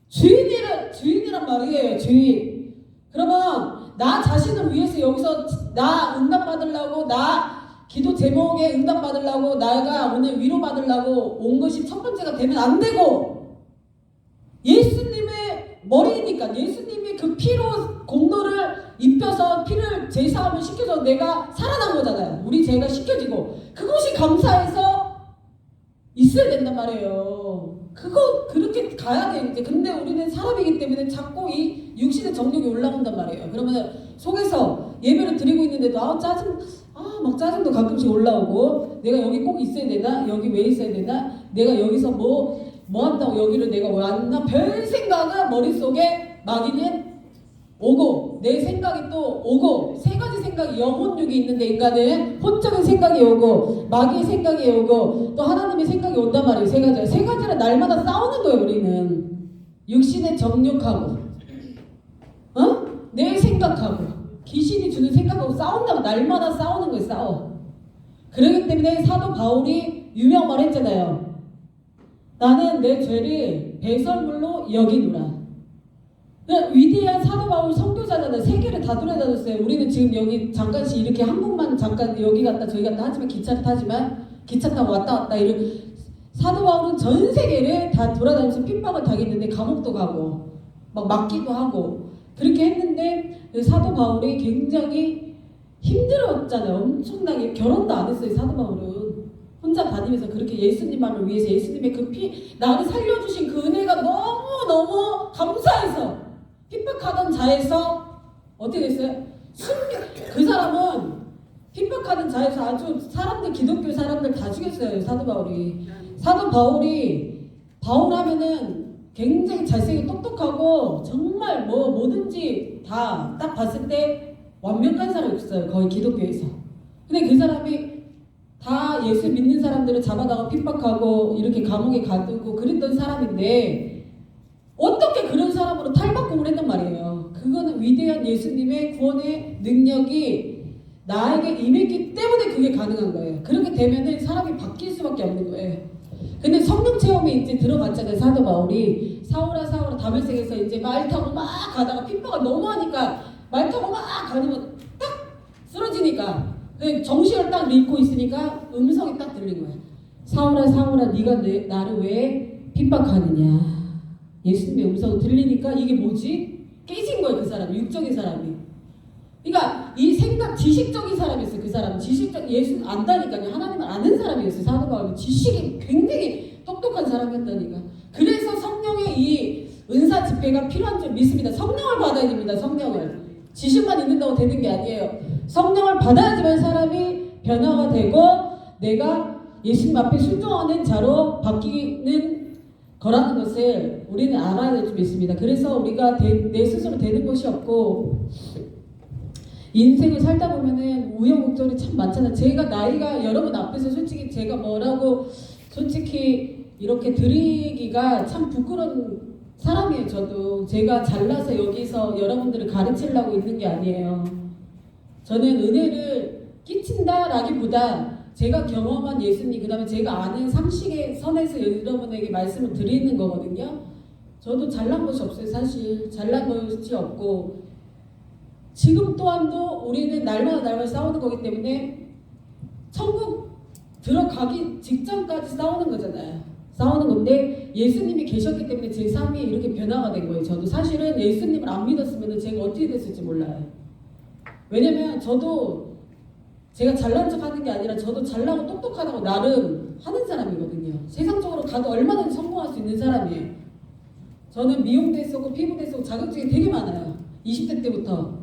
주인이란 말이에요. 주인. 그러면 나 자신을 위해서 여기서 나 응답받으려고 나 기도 제목에 응답받으려고 내가 오늘 위로받으려고 온 것이 첫 번째가 되면 안 되고 예수님의 머리니까 예수님이 그 피로 공로를 입혀서 피를 제사함을 시켜서 내가 살아난 거잖아요. 우리 죄가 씻겨지고 그것이 감사해서 있어야 된단 말이에요. 그거 그렇게 가야 돼 이제. 근데 우리는 사람이기 때문에 자꾸 이 육신의 정욕이 올라온단 말이에요. 그러면 속에서 예배를 드리고 있는데도 막 짜증도 가끔씩 올라오고 내가 여기 꼭 있어야 되나? 여기 왜 있어야 되나? 내가 여기서 뭐 한다고 여기를 내가 왜 왔나? 별 생각은 머릿속에 마귀는 오고 내 생각이 또 오고 세 가지 생각이 영혼육이 있는데 인간은 혼적인 생각이 오고 마귀의 생각이 오고 또 하나님의 생각이 온단 말이에요. 세 가지를 날마다 싸우는 거예요. 우리는 육신의 정욕하고 내 생각하고 귀신이 주는 생각하고 싸운다고 날마다 싸우는 거예요. 싸워. 그렇기 때문에 사도 바울이 유명한 말 했잖아요. 나는 내 죄를 배설물로 여기노라. 위대한 사도 바울 선교사잖아요. 세계를 다 돌아다녔어요. 우리는 지금 여기 잠깐씩 이렇게 한국만 잠깐 여기 갔다 저기 갔다 하지만 기차 타고 왔다 이런 사도 바울은 전 세계를 다 돌아다니면서 핍박을 당했는데 감옥도 가고 막 맞기도 하고 그렇게 했는데 사도 바울이 굉장히 힘들었잖아요. 엄청나게 결혼도 안 했어요. 사도 바울은 혼자 다니면서 그렇게 예수님만을 위해서 예수님의 그 나를 살려주신 그 은혜가 너무 감사해서 핍박하던 자에서 어떻게 됐어요? 그 사람은 핍박하던 자에서 아주 기독교 사람들 다 죽였어요. 사도 바울이 바울 하면은 굉장히 잘생기고 똑똑하고 정말 뭐든지 다 딱 봤을 때 완벽한 사람이 없어요. 거의 기독교에서. 근데 그 사람이 다 예수 믿는 사람들을 잡아다가 핍박하고 이렇게 감옥에 가두고 그랬던 사람인데 어떻게 그런 사람으로 탈바꿈을 했단 말이에요. 그거는 위대한 예수님의 구원의 능력이 나에게 임했기 때문에 그게 가능한 거예요. 그렇게 되면은 사람이 바뀔 수밖에 없는 거예요. 근데 성령 체험에 이제 들어갔잖아요. 사도 바울이 사울아 다메섹에서 이제 말 타고 막 가다가 핍박을 너무 하니까 말 타고 막 가면 딱 쓰러지니까 정신을 딱 잃고 있으니까 음성이 딱 들린 거야. 사울아 네가 나를 왜 핍박하느냐. 예수님의 음성이 들리니까 이게 뭐지? 깨진 거예요. 그 사람 육적인 사람이. 그러니까 이 생각 지식적인 사람이었어요. 그 사람은 지식적 예수 안다니까요. 하나님을 아는 사람이었어요. 사도 바울은 지식이 굉장히 똑똑한 사람이었다니까. 그래서 성령의 이 은사 집회가 필요한 줄 믿습니다. 성령을 받아야 됩니다. 성령을. 지식만 있는다고 되는 게 아니에요. 성령을 받아야지만 사람이 변화가 되고 내가 예수님 앞에 순종하는 자로 바뀌는 거라는 것을 우리는 알아야 될 줄 믿습니다. 그래서 우리가 내 스스로 되는 것이 없고 인생을 살다 보면은 우여곡절이 참 많잖아요. 제가 나이가 여러분 앞에서 솔직히 제가 뭐라고 솔직히 이렇게 드리기가 참 부끄러운 사람이에요. 저도 제가 잘나서 여기서 여러분들을 가르치려고 있는 게 아니에요. 저는 은혜를 끼친다라기보다 제가 경험한 예수님 그 다음에 제가 아는 상식의 선에서 여러분에게 말씀을 드리는 거거든요. 저도 잘난 것이 없어요. 사실 잘난 것이 없고 지금 또한도 우리는 날마다 싸우는 거기 때문에 천국 들어가기 직전까지 싸우는 거잖아요. 싸우는 건데 예수님이 계셨기 때문에 제 삶이 이렇게 변화가 된 거예요. 저도 사실은 예수님을 안 믿었으면 제가 어떻게 됐을지 몰라요. 왜냐면 저도 제가 잘난 척 하는 게 아니라 저도 잘나고 똑똑하다고 나름 하는 사람이거든요. 세상적으로 가도 얼마든지 성공할 수 있는 사람이에요. 저는 미용도 했었고 피부도 했었고 자격증이 되게 많아요. 20대 때부터.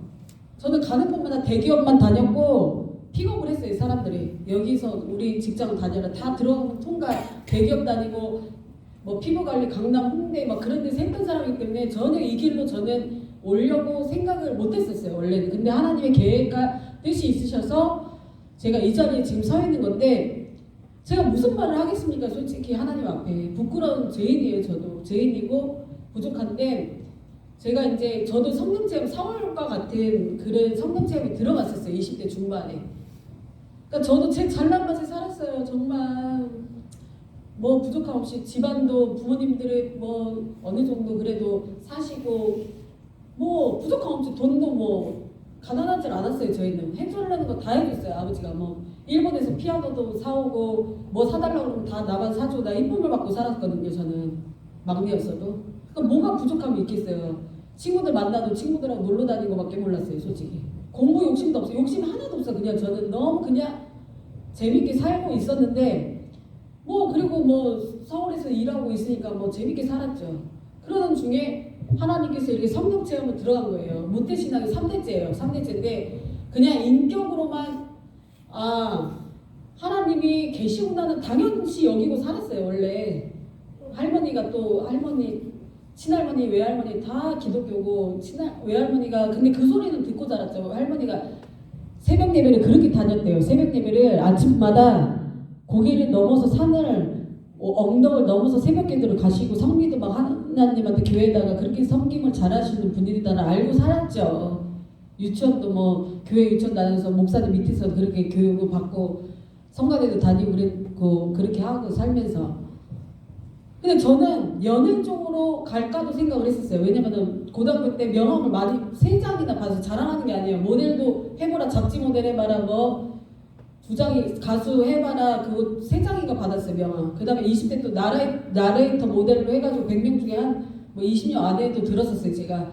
저는 가는 곳마다 대기업만 다녔고 픽업을 했어요. 사람들이 여기서 우리 직장 다녀라 다 들어가면 통과 대기업 다니고 뭐 피부관리 강남 홍대 막 그런 데서 했던 사람이기 때문에 전혀 이 길로 저는 오려고 생각을 못했었어요. 원래는. 근데 하나님의 계획과 뜻이 있으셔서 제가 이 자리에 지금 서 있는 건데 제가 무슨 말을 하겠습니까? 솔직히 하나님 앞에 부끄러운 죄인이에요. 저도 죄인이고 부족한데 제가 이제 저도 성령체험 사월과 같은 그런 성령체험에 들어갔었어요. 20대 중반에. 그러니까 저도 제 잘난 맛에 살았어요. 정말 뭐 부족함 없이 집안도 부모님들이 뭐 어느 정도 그래도 사시고 뭐 부족함 없이 돈도 뭐 가난하지 않았어요. 저희는 해주려는 거 다 해줬어요. 아버지가 뭐 일본에서 피아노도 사오고 뭐 사달라고 그러면 다 나만 사주고 나 이쁨을 받고 살았거든요. 저는 막내였어도. 그러니까 뭐가 부족함이 있겠어요. 친구들 만나도 친구들하고 놀러 다니는 거밖에 몰랐어요. 솔직히 공부 욕심도 없어요. 욕심 하나도 없어요. 그냥 저는 너무 그냥 재밌게 살고 있었는데 뭐 그리고 뭐 서울에서 일하고 있으니까 뭐 재밌게 살았죠. 그러던 중에 하나님께서 이렇게 성령 체험을 들어간 거예요. 모태신앙이 3대째예요. 3대째인데 그냥 인격으로만 하나님이 계시구나는 당연시 여기고 살았어요. 원래 할머니가 또 할머니 친할머니 외할머니 다 기독교고 외할머니가 근데 그 소리는 듣고 자랐죠. 할머니가 새벽 예배를 그렇게 다녔대요. 새벽 예배를 아침마다 고개를 넘어서 산을 엉덩을 넘어서 새벽 기도를 가시고 성기도 막 하나님한테 교회에다가 그렇게 섬김을 잘하시는 분들이다를 알고 살았죠. 유치원도 뭐 교회 유치원 다녀서 목사님 밑에서 그렇게 교육을 받고 성가대도 다니고 그랬고 그렇게 하고 살면서 근데 저는 연애 쪽으로 갈까도 생각을 했었어요. 왜냐면은 고등학교 때 명함을 많이 3장이나 받아서 자랑하는 게 아니에요. 모델도 해보라, 잡지 모델 해봐라, 뭐 2장이 가수 해봐라, 그거 3장인가 받았어요. 명함. 그 다음에 20대 또 나레이터 모델로 해가지고 100명 중에 한 뭐 20명 안에도 들었었어요. 제가.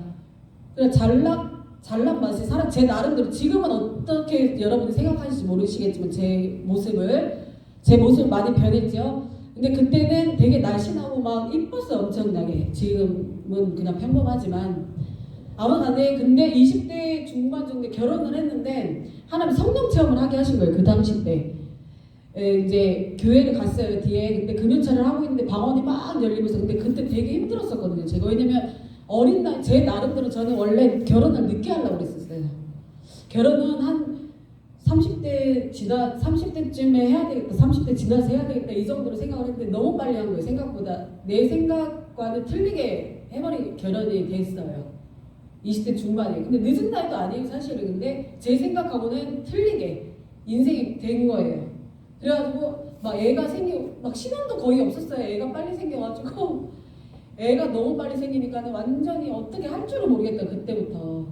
그래 잘난 맛에 살아. 제 나름대로 지금은 어떻게 여러분이 생각하실지 모르시겠지만 제 모습 많이 변했죠. 근데 그때는 되게 날씬하고 막 이뻤어요. 엄청나게. 지금은 그냥 평범하지만 아무간에 근데 20대 중반 정도에 결혼을 했는데 하나님 성령 체험을 하게 하신 거예요. 그 당시 때 이제 교회를 갔어요. 뒤에. 근데 금연차를 하고 있는데 방언이 막 열리면서 근데 그때 되게 힘들었었거든요. 제가 왜냐면 어린 나이 제 나름대로 저는 원래 결혼을 늦게 하려고 그랬었어요. 결혼은 한 30대쯤에 해야 되겠다. 30대 지나서 해야 되겠다. 이 정도로 생각을 했는데 너무 빨리 한 거예요. 생각보다. 내 생각과는 틀리게 해버린 결혼이 됐어요. 20대 중반에. 근데 늦은 나이도 아니에요. 사실은. 근데 제 생각하고는 틀리게 인생이 된 거예요. 그래가지고 막 애가 막 신혼도 거의 없었어요. 애가 빨리 생겨가지고 애가 너무 빨리 생기니까 완전히 어떻게 할 줄을 모르겠다. 그때부터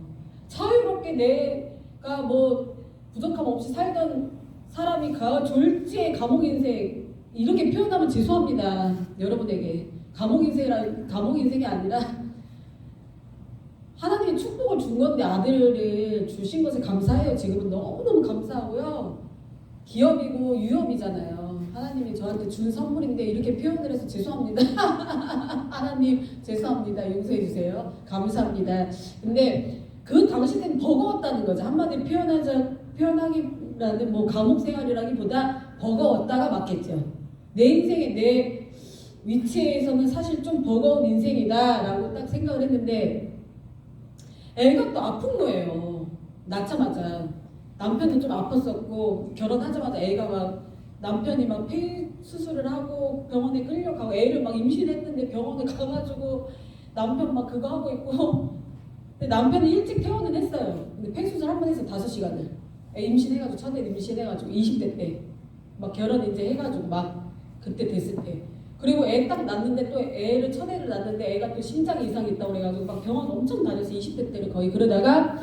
자유롭게 내가 뭐 부족함 없이 살던 사람이 졸지의 감옥 인생, 이렇게 표현하면 죄송합니다 여러분에게. 감옥 인생이 아니라 하나님이 축복을 준 건데, 아들을 주신 것에 감사해요. 지금은 너무너무 감사하고요. 기업이고 유업이잖아요. 하나님이 저한테 준 선물인데 이렇게 표현을 해서 죄송합니다. 하나님 죄송합니다. 용서해 주세요. 감사합니다. 근데 그 당시에는 버거웠다는 거죠. 한마디로 표현하기라는 뭐 감옥 생활이라기보다 버거웠다가 맞겠죠. 내 인생에 내 위치에서는 사실 좀 버거운 인생이다라고 딱 생각을 했는데, 애가 또 아픈 거예요. 낳자마자. 남편도 좀 아팠었고, 결혼하자마자 애가 막 남편이 막 폐 수술을 하고 병원에 끌려가고, 애를 막 임신했는데 병원에 가가지고 남편 막 그거 하고 있고. 근데 남편이 일찍 퇴원은 했어요. 근데 폐 수술 한 번 해서 5시간을. 애 임신해가지고, 첫애 임신해가지고 20대 때 막 결혼 이제 해가지고 막 그때 됐을 때. 그리고 애 딱 낳는데 또 애를 첫애를 낳는데 애가 또 심장 이상이 있다고 그래가지고 막 병원 엄청 다녔어. 20대 때를 거의. 그러다가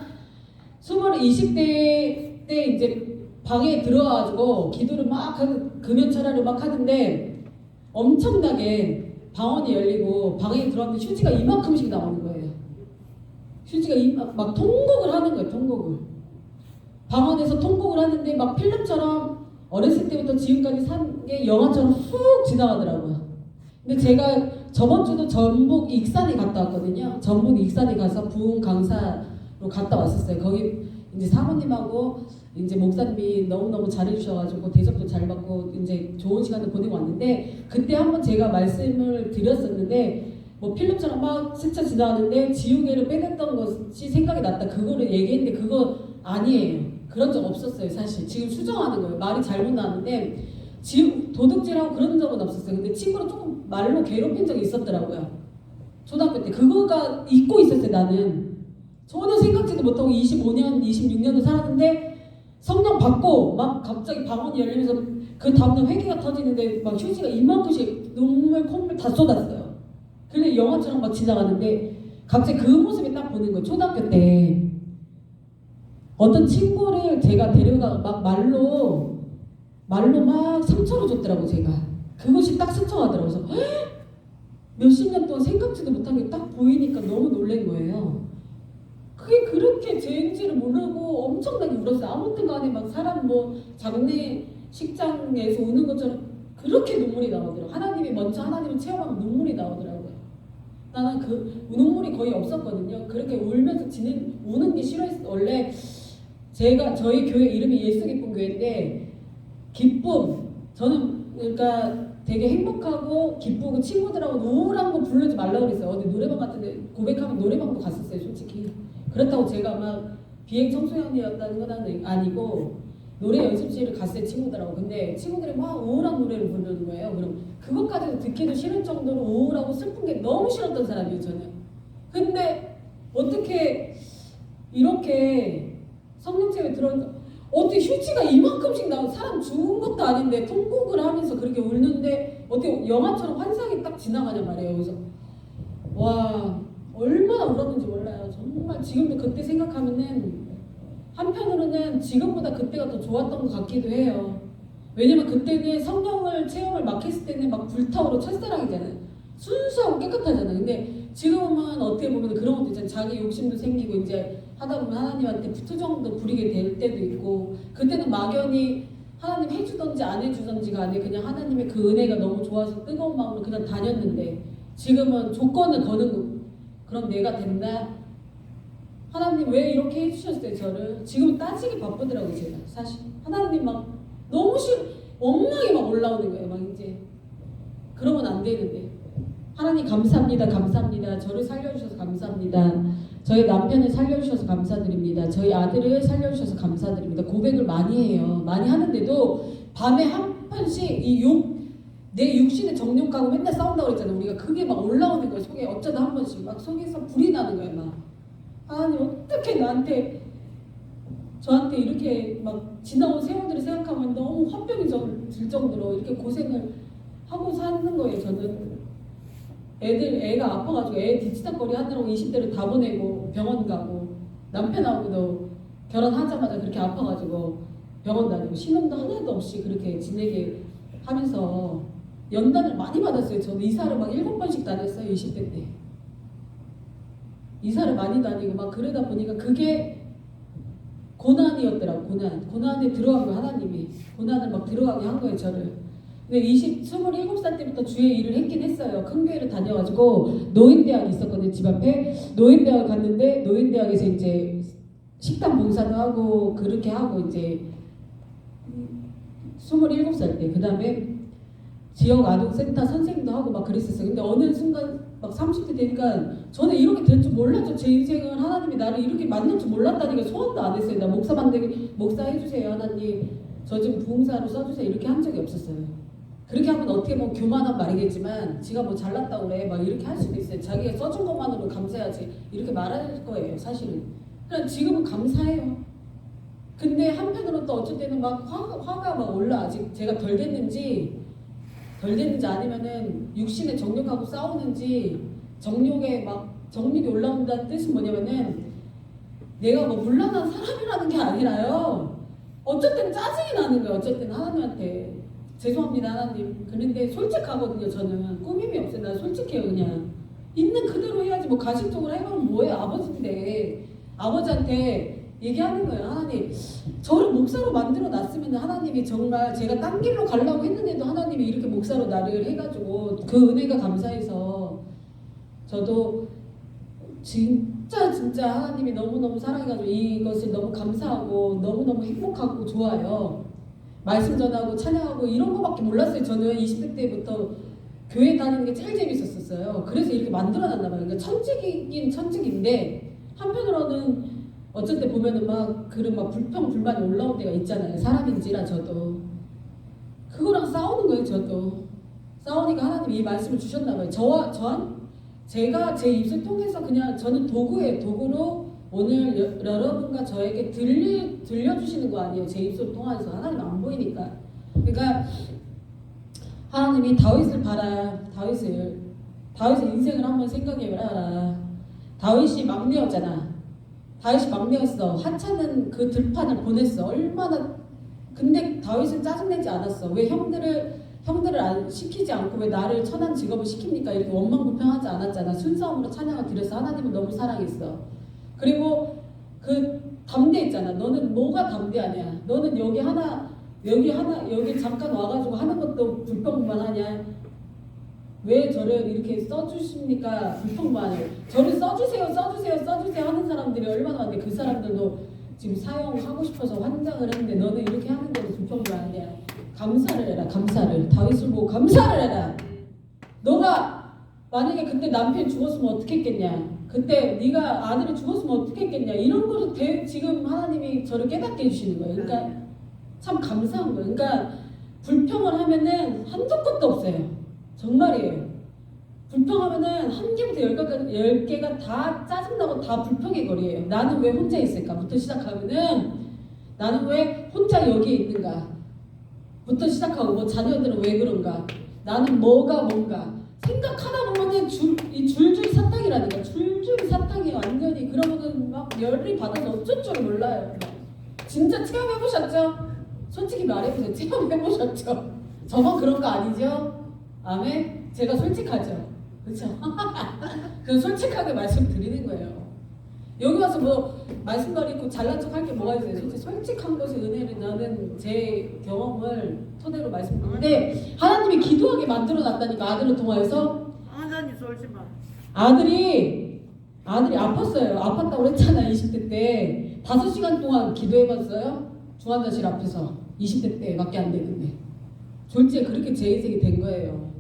20대 때 이제 방에 들어와가지고 기도를 막 하고 금연철화를 막 하는데, 엄청나게 방언이 열리고 방에 들어왔는데 휴지가 이만큼씩 나오는 거예요. 휴지가 막 통곡을 하는 거예요. 통곡을. 방언에서 통곡을 하는데 막 필름처럼 어렸을 때부터 지금까지 산 게 영화처럼 훅 지나가더라고요. 근데 제가 저번 주도 전북 익산에 갔다 왔거든요. 전북 익산에 가서 부흥 강사로 갔다 왔었어요. 거기 이제 사모님하고 이제 목사님이 너무너무 잘해주셔가지고 대접도 잘 받고 이제 좋은 시간을 보내고 왔는데, 그때 한번 제가 말씀을 드렸었는데, 뭐 필름처럼 막 스쳐 지나가는데 지우개를 빼냈던 것이 생각이 났다. 그거를 얘기했는데 그거 아니에요. 그런 적 없었어요. 사실 지금 수정하는 거예요. 말이 잘못 나왔는데 도둑질하고 그런 적은 없었어요. 근데 친구를 조금 말로 괴롭힌 적이 있었더라고요. 초등학교 때. 그거가 잊고 있었어요. 나는 전혀 생각지도 못하고 25년 26년을 살았는데, 성령 받고 막 갑자기 방언이 열리면서 그 다음날 회개가 터지는데 막 휴지가 이만큼씩 눈물 콧물 다 쏟았어요. 근데 영화처럼 막 지나가는데 갑자기 그 모습이 딱 보는 거예요. 초등학교 때 어떤 친구를 제가 데려가 막 말로 막 상처를 줬더라고. 제가 그것이 딱 스쳐가더라고. 그래서 몇십 년 동안 생각지도 못한 게 딱 보이니까 너무 놀란 거예요. 그게 그렇게 죄인지를 모르고 엄청나게 울었어요. 아무튼 간에 막 사람 뭐 장례식장에서 우는 것처럼 그렇게 눈물이 나오더라고요. 하나님이 먼저 하나님을 체험하면 눈물이 나오더라고요. 나는 그 눈물이 거의 없었거든요. 그렇게 울면서 우는 게 싫어했어요. 원래 저희 교회 이름이 예수 기쁨 교회인데, 기쁨, 저는 그러니까 되게 행복하고 기쁘고 친구들하고 우울한 거 부르지 말라고 그랬어요. 어디 노래방 같은데 고백하면 노래방도 갔었어요. 솔직히. 그렇다고 제가 막 비행 청소년이었다는 건 아니고 노래 연습실을 갔어요. 친구들하고. 근데 친구들이 막 우울한 노래를 부르는 거예요. 그럼 그것까지도 듣기도 싫을 정도로 우울하고 슬픈 게 너무 싫었던 사람이에요. 저는. 근데 어떻게 이렇게 성령체에 들어오니까 어떻게 휴지가 이만큼씩 나오고, 사람 죽은 것도 아닌데 통곡을 하면서 그렇게 울는데 어떻게 영화처럼 환상이 딱 지나가냐 말이에요. 그래서 와, 얼마나 울었는지 몰라요. 정말 지금도 그때 생각하면은 한편으로는 지금보다 그때가 더 좋았던 것 같기도 해요. 왜냐면 그때는 성령을 체험을 막 했을 때는 막 불타오르 첫사랑이잖아요. 순수하고 깨끗하잖아요. 근데 지금은 어떻게 보면 그런 것도 있잖아요. 자기 욕심도 생기고 이제 하다 보면 하나님한테 투정도 부리게 될 때도 있고, 그때는 막연히 하나님 해주던지 안 해주던지 간에 그냥 하나님의 그 은혜가 너무 좋아서 뜨거운 마음으로 그냥 다녔는데, 지금은 조건을 거는 그런 내가 됐나? 하나님 왜 이렇게 해주셨어요 저를? 지금 따지기 바쁘더라고요. 제가 사실 하나님 막 너무 원망이 막 올라오는 거예요. 막 이제 그러면 안 되는데, 하나님 감사합니다. 감사합니다. 저를 살려주셔서 감사합니다. 저희 남편을 살려주셔서 감사드립니다. 저희 아들을 살려주셔서 감사드립니다. 고백을 많이 해요. 많이 하는데도 밤에 한 번씩 내 육신의 정욕하고 맨날 싸운다고 그랬잖아요. 우리가 그게 막 올라오는 거예요. 속에 어쩌다 한 번씩 막 속에서 불이 나는 거예요. 막 하나님 어떻게 나한테 저한테 이렇게 막 지나온 세월들을 생각하면 너무 화병이 들 정도로 이렇게 고생을 하고 사는 거예요. 저는 애가 아파가지고 애 뒤치다거리 하느라고 20대를 다 보내고 병원 가고, 남편하고도 결혼하자마자 그렇게 아파가지고 병원 다니고, 신혼도 하나도 없이 그렇게 지내게 하면서 연단을 많이 받았어요. 저는 이사를 막 7번씩 다녔어요. 20대 때 이사를 많이 다니고 막 그러다 보니까 그게 고난이었더라고. 고난에 들어간 거, 하나님이 고난을 막 들어가게 한 거예요, 저를. 근데 27살 때부터 주의 일을 했긴 했어요. 큰 교회를 다녀가지고 노인대학이 있었거든요, 집 앞에. 노인대학 갔는데 노인대학에서 이제 식당 봉사도 하고 그렇게 하고, 이제 27살 때. 그 다음에 지역 아동센터 선생님도 하고 막 그랬었어요. 근데 어느 순간 막 30대 되니까 저는 이렇게 될 줄 몰랐죠. 제 인생은 하나님이 나를 이렇게 만날 줄 몰랐다니까 소원도 안 했어요. 나 목사 만들기, 목사 해주세요 하나님, 저 지금 부흥사로 써주세요, 이렇게 한 적이 없었어요. 그렇게 하면 어떻게 보면 교만한 말이겠지만 지가 뭐 잘났다고 그래 막 이렇게 할 수도 있어요. 자기가 써준 것만으로 감사해야지 이렇게 말할 거예요, 사실은. 그냥 지금은 감사해요. 근데 한편으로 또 어쩔 때는 막 화가 막 올라. 아직 제가 덜 됐는지 아니면은 육신의 정욕하고 싸우는지, 정욕이 올라온다는 뜻은 뭐냐면은 내가 뭐 물러난 사람이라는 게 아니라요. 어쩔 땐 짜증이 나는 거예요. 어쩔 때는 하나님한테 죄송합니다 하나님. 그런데 솔직하거든요. 저는 꾸밈이 없어요. 난 솔직해요. 그냥 있는 그대로 해야지. 뭐 가식적으로 해보면 뭐예요. 아버지인데 아버지한테 얘기하는 거예요. 하나님, 저를 목사로 만들어 놨으면 하나님이 정말 제가 딴 길로 가려고 했는데도 하나님이 이렇게 목사로 나를 해가지고 그 은혜가 감사해서 저도 진짜 하나님이 너무너무 사랑해가지고 이것을 너무 감사하고 너무너무 행복하고 좋아요. 말씀 전하고 찬양하고 이런 거밖에 몰랐어요. 저는 20대 때부터 교회 다니는 게 제일 재밌었어요. 그래서 이렇게 만들어놨나 봐요. 그러니까 천직이긴 천직인데 한편으로는 어쩔 때 보면은 막 그런 막 불평 불만이 올라올 때가 있잖아요. 사람인지라 저도 그거랑 싸우는 거예요. 저도 싸우니까 하나님이 이 말씀을 주셨나 봐요. 제가 제 입술 통해서 그냥 저는 도구예요. 도구로 오늘 여러분과 저에게 들려주시는 거 아니에요. 제 입술 통해서 하나님 안 보이니까. 그러니까 하나님이 다윗을 봐라. 다윗의 인생을 한번 생각해봐라. 다윗이 막내였잖아. 다윗이 막내였어. 하찮은 그 들판을 보냈어. 얼마나. 근데 다윗은 짜증내지 않았어. 왜 형들을 안 시키지 않고 왜 나를 천한 직업을 시킵니까? 이렇게 원망불평하지 않았잖아. 순수함으로 찬양을 드려서 하나님은 너무 사랑했어. 그리고 그 담대했잖아. 너는 뭐가 담대하냐? 너는 여기 잠깐 와가지고 하는 것도 불평만 하냐? 왜 저를 이렇게 써주십니까? 불평만 해요. 저를 써주세요 하는 사람들이 얼마나 많은데 그 사람들도 지금 사용하고 싶어서 환장을 했는데 너는 이렇게 하는 데도 불평만 하냐? 감사를 해라. 감사를. 다윗을 보고 감사를 해라. 너가 만약에 그때 남편이 죽었으면 어떻게 했겠냐? 그때 네가 아들이 죽었으면 어떻게 했겠냐? 이런 거를 지금 하나님이 저를 깨닫게 해주시는 거예요. 그러니까 참 감사한 거예요. 그러니까 불평을 하면은 한도 끝도 없어요. 정말이에요. 불평하면은 한 개부터 10개가 다 짜증나고 다 불평의 거리예요. 나는 왜 혼자 있을까?부터 시작하면은 나는 왜 혼자 여기에 있는가? 부터 시작하고 뭐 자녀들은 왜 그런가? 나는 뭔가 생각하다 보면은 줄줄 사탕이라니까. 줄줄 사탕이 완전히. 그러면은 막 열이 받아서 어쩔 줄 몰라요. 진짜 체험해보셨죠? 솔직히 말해보세요. 체험해보셨죠? 저만 그런 거 아니죠? 아멘? 제가 솔직하죠? 그렇죠? 그럼 솔직하게 말씀드리는 거예요. 여기 와서 뭐 말씀드리고 잘난 척 할 게 뭐가 있어요? 솔직한 것이 은혜를, 나는 제 경험을 토대로 말씀드리는데 하나님이 기도하게 만들어놨다니까. 아들을 통하여서. 아들이 아팠어요. 아팠다고 했잖아. 20대 때 5시간 동안 기도해봤어요. 중환자실 앞에서. 20대 때밖에 안 되는데 졸지에 그렇게 제 인생이 된 거예요.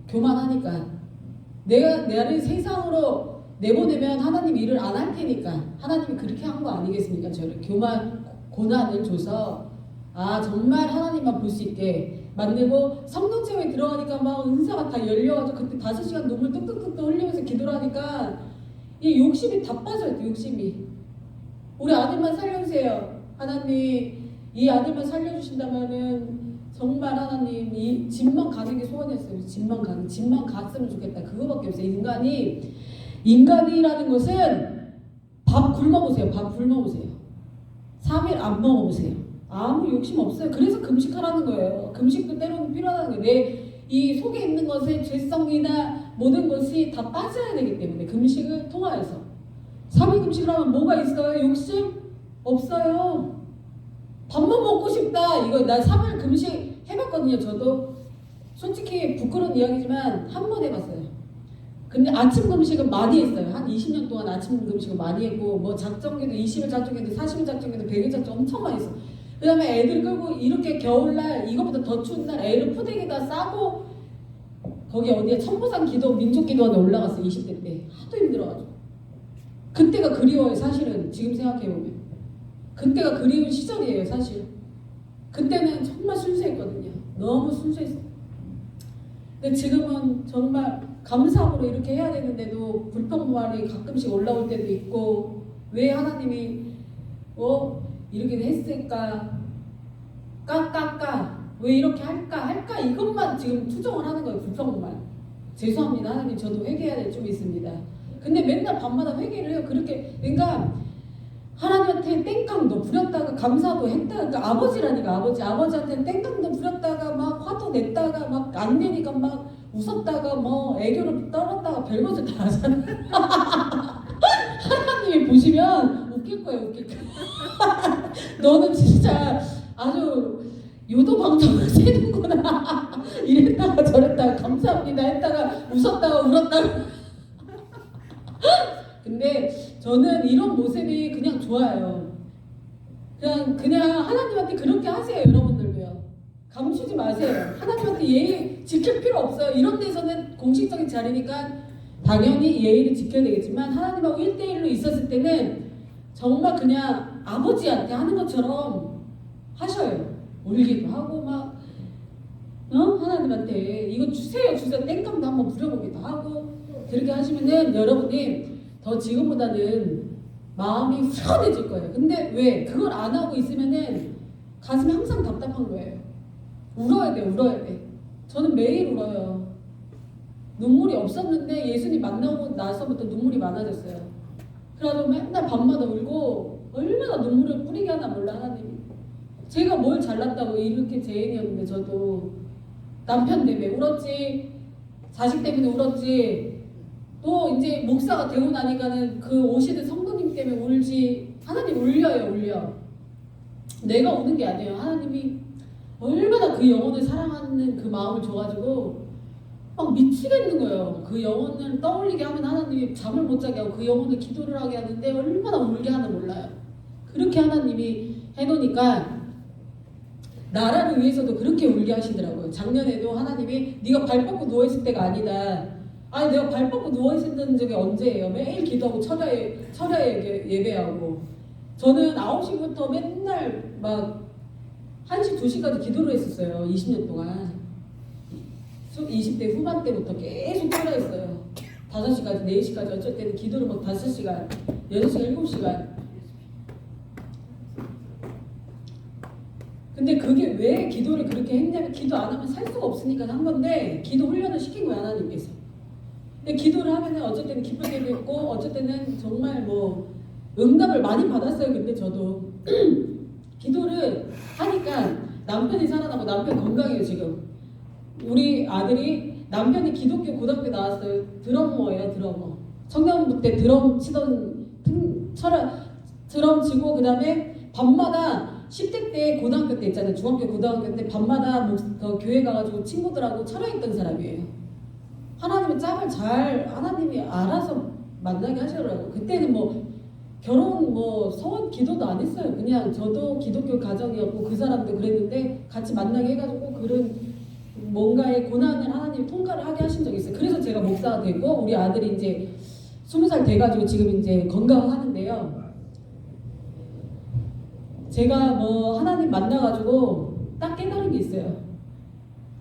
교만하니까. 나를 세상으로 내보내면 하나님이 일을 안 할 테니까 하나님이 그렇게 한 거 아니겠습니까? 저를 고난을 줘서 정말 하나님만 볼 수 있게 만들고, 성령 체험에 들어가니까 막 은사가 다 열려가지고 그때 5시간 눈물 뚝뚝뚝 흘리면서 기도를 하니까 이 욕심이 다 빠져요. 욕심이. 우리 아들만 살려주세요. 하나님 이 아들만 살려주신다면은 정말 하나님 이 집만 가는 게 소원이었어요. 집만 갔으면 좋겠다. 그거밖에 없어요. 인간이라는 것은 밥 굶어보세요. 3일 안 먹어보세요. 아무 욕심 없어요. 그래서 금식하라는 거예요. 금식도 때로는 필요하다는 거예요. 내 이 속에 있는 것의 죄성이나 모든 것이 다 빠져야 되기 때문에 금식을 통하여서 3일 금식을 하면 뭐가 있어요? 욕심? 없어요. 밥만 먹고 싶다. 이거 나 3일 금식 해봤거든요. 저도 솔직히 부끄러운 이야기지만 한 번 해봤어요. 근데 아침 금식은 많이 했어요. 한 20년 동안 아침 금식을 많이 했고 뭐 작정기도 20일 작정기도 40일 작정기도 100일 작정 엄청 많이 했어. 그 다음에 애들 끌고 이렇게 겨울날 이것보다 더 추운 날 애를 푸대기다 싸고 거기 어디에 천보산 기도 민족기도원에 올라갔어. 20대 때 하도 힘들어가지고 그때가 그리워요. 사실은 지금 생각해보면 그때가 그리운 시절이에요. 사실 그때는 정말 순수했거든요. 너무 순수했어요. 근데 지금은 정말 감사함으로 이렇게 해야 되는데도 불평말이 가끔씩 올라올 때도 있고 왜 하나님이 이렇게 했을까 왜 이렇게 할까 이것만 지금 투정을 하는 거예요. 불평말. 죄송합니다 하나님, 저도 회개해야 될 점이 있습니다. 근데 맨날 밤마다 회개를 해요. 그렇게 그러니까 하나님한테 땡깡도 부렸다가 감사도 했다. 그러니까 아버지라니까 아버지한테 땡깡도 부렸다가 막 화도 냈다가 막 안 되니까 막 웃었다가 뭐 애교를 떨었다가 별것을 다 하잖아. 하나님이 보시면 웃길 거예요. 너는 진짜 아주 요도방정을 세는구나. 이랬다가 저랬다가 감사합니다 했다가 웃었다가 울었다가. 근데 저는 이런 모습이 그냥 좋아요. 그냥 하나님한테 그렇게 하세요. 여러분들도요. 감추지 마세요. 하나님한테 예의 지킬 필요 없어요. 이런 데서는 공식적인 자리니까 당연히 예의를 지켜야 되겠지만 하나님하고 1대1로 있었을 때는 정말 그냥 아버지한테 하는 것처럼 하셔요. 울기도 하고 막 하나님한테 이거 주세요 땡깡도 한번 부려보기도 하고 그렇게 하시면은 여러분이 더 지금보다는 마음이 후련해질 거예요. 근데 왜 그걸 안 하고 있으면은 가슴이 항상 답답한 거예요. 울어야 돼. 저는 매일 울어요. 눈물이 없었는데 예수님 만나고 나서부터 눈물이 많아졌어요. 그래서 맨날 밤마다 울고 얼마나 눈물을 뿌리게 하나 몰라 하나님이. 제가 뭘 잘났다고 이렇게 죄인이었는데 저도 남편 때문에 울었지, 자식 때문에 울었지, 또 이제 목사가 되고 나니까는 그 오시는 성도님 때문에 울지. 하나님 울려. 내가 우는 게 아니에요. 하나님이 얼마나 그 영혼을 사랑하는 그 마음을 줘가지고 막 미치겠는 거예요. 그 영혼을 떠올리게 하면 하나님이 잠을 못 자게 하고 그 영혼을 기도를 하게 하는데 얼마나 울게 하나 몰라요. 그렇게 하나님이 해놓으니까 나라를 위해서도 그렇게 울게 하시더라고요. 작년에도 하나님이 네가 발 뻗고 누워있을 때가 아니다. 아니 내가 발 뻗고 누워있었던 적이 언제예요. 매일 기도하고 철야에 예배하고 저는 9시부터 맨날 막 1시, 2시까지 기도를 했었어요. 20년 동안. 20대 후반 때부터 계속 철야했어요. 5시까지, 4시까지 어쩔 때는 기도를 막 5시간, 6시간, 7시간. 근데 그게 왜 기도를 그렇게 했냐면 기도 안 하면 살 수가 없으니까 한 건데 기도 훈련을 시킨 거예요. 하나님께서. 근데 기도를 하면은 어쩔 때는 기쁠 때도 있고 어쩔 때는 정말 뭐 응답을 많이 받았어요. 근데 저도 기도를 하니까 남편이 살아나고 남편 건강해요. 지금 우리 아들이 남편이 기독교 고등학교 나왔어요. 드러머예요. 드러머. 청년부 때 드럼 치던 드럼 치고 그 다음에 밤마다 10대 때 고등학교 때 있잖아요. 중학교 고등학교 때 밤마다 교회 가가지고 친구들하고 철야했던 사람이에요. 하나님은 짝을 잘 하나님이 알아서 만나게 하시더라고요. 그때는 뭐 결혼 뭐 서원 기도도 안 했어요. 그냥 저도 기독교 가정이었고 그 사람도 그랬는데 같이 만나게 해가지고 그런 뭔가의 고난을 하나님 통과를 하게 하신 적이 있어요. 그래서 제가 목사가 되고 우리 아들이 이제 20살 돼가지고 지금 이제 건강하는데요. 제가 뭐 하나님 만나가지고 딱 깨달은 게 있어요.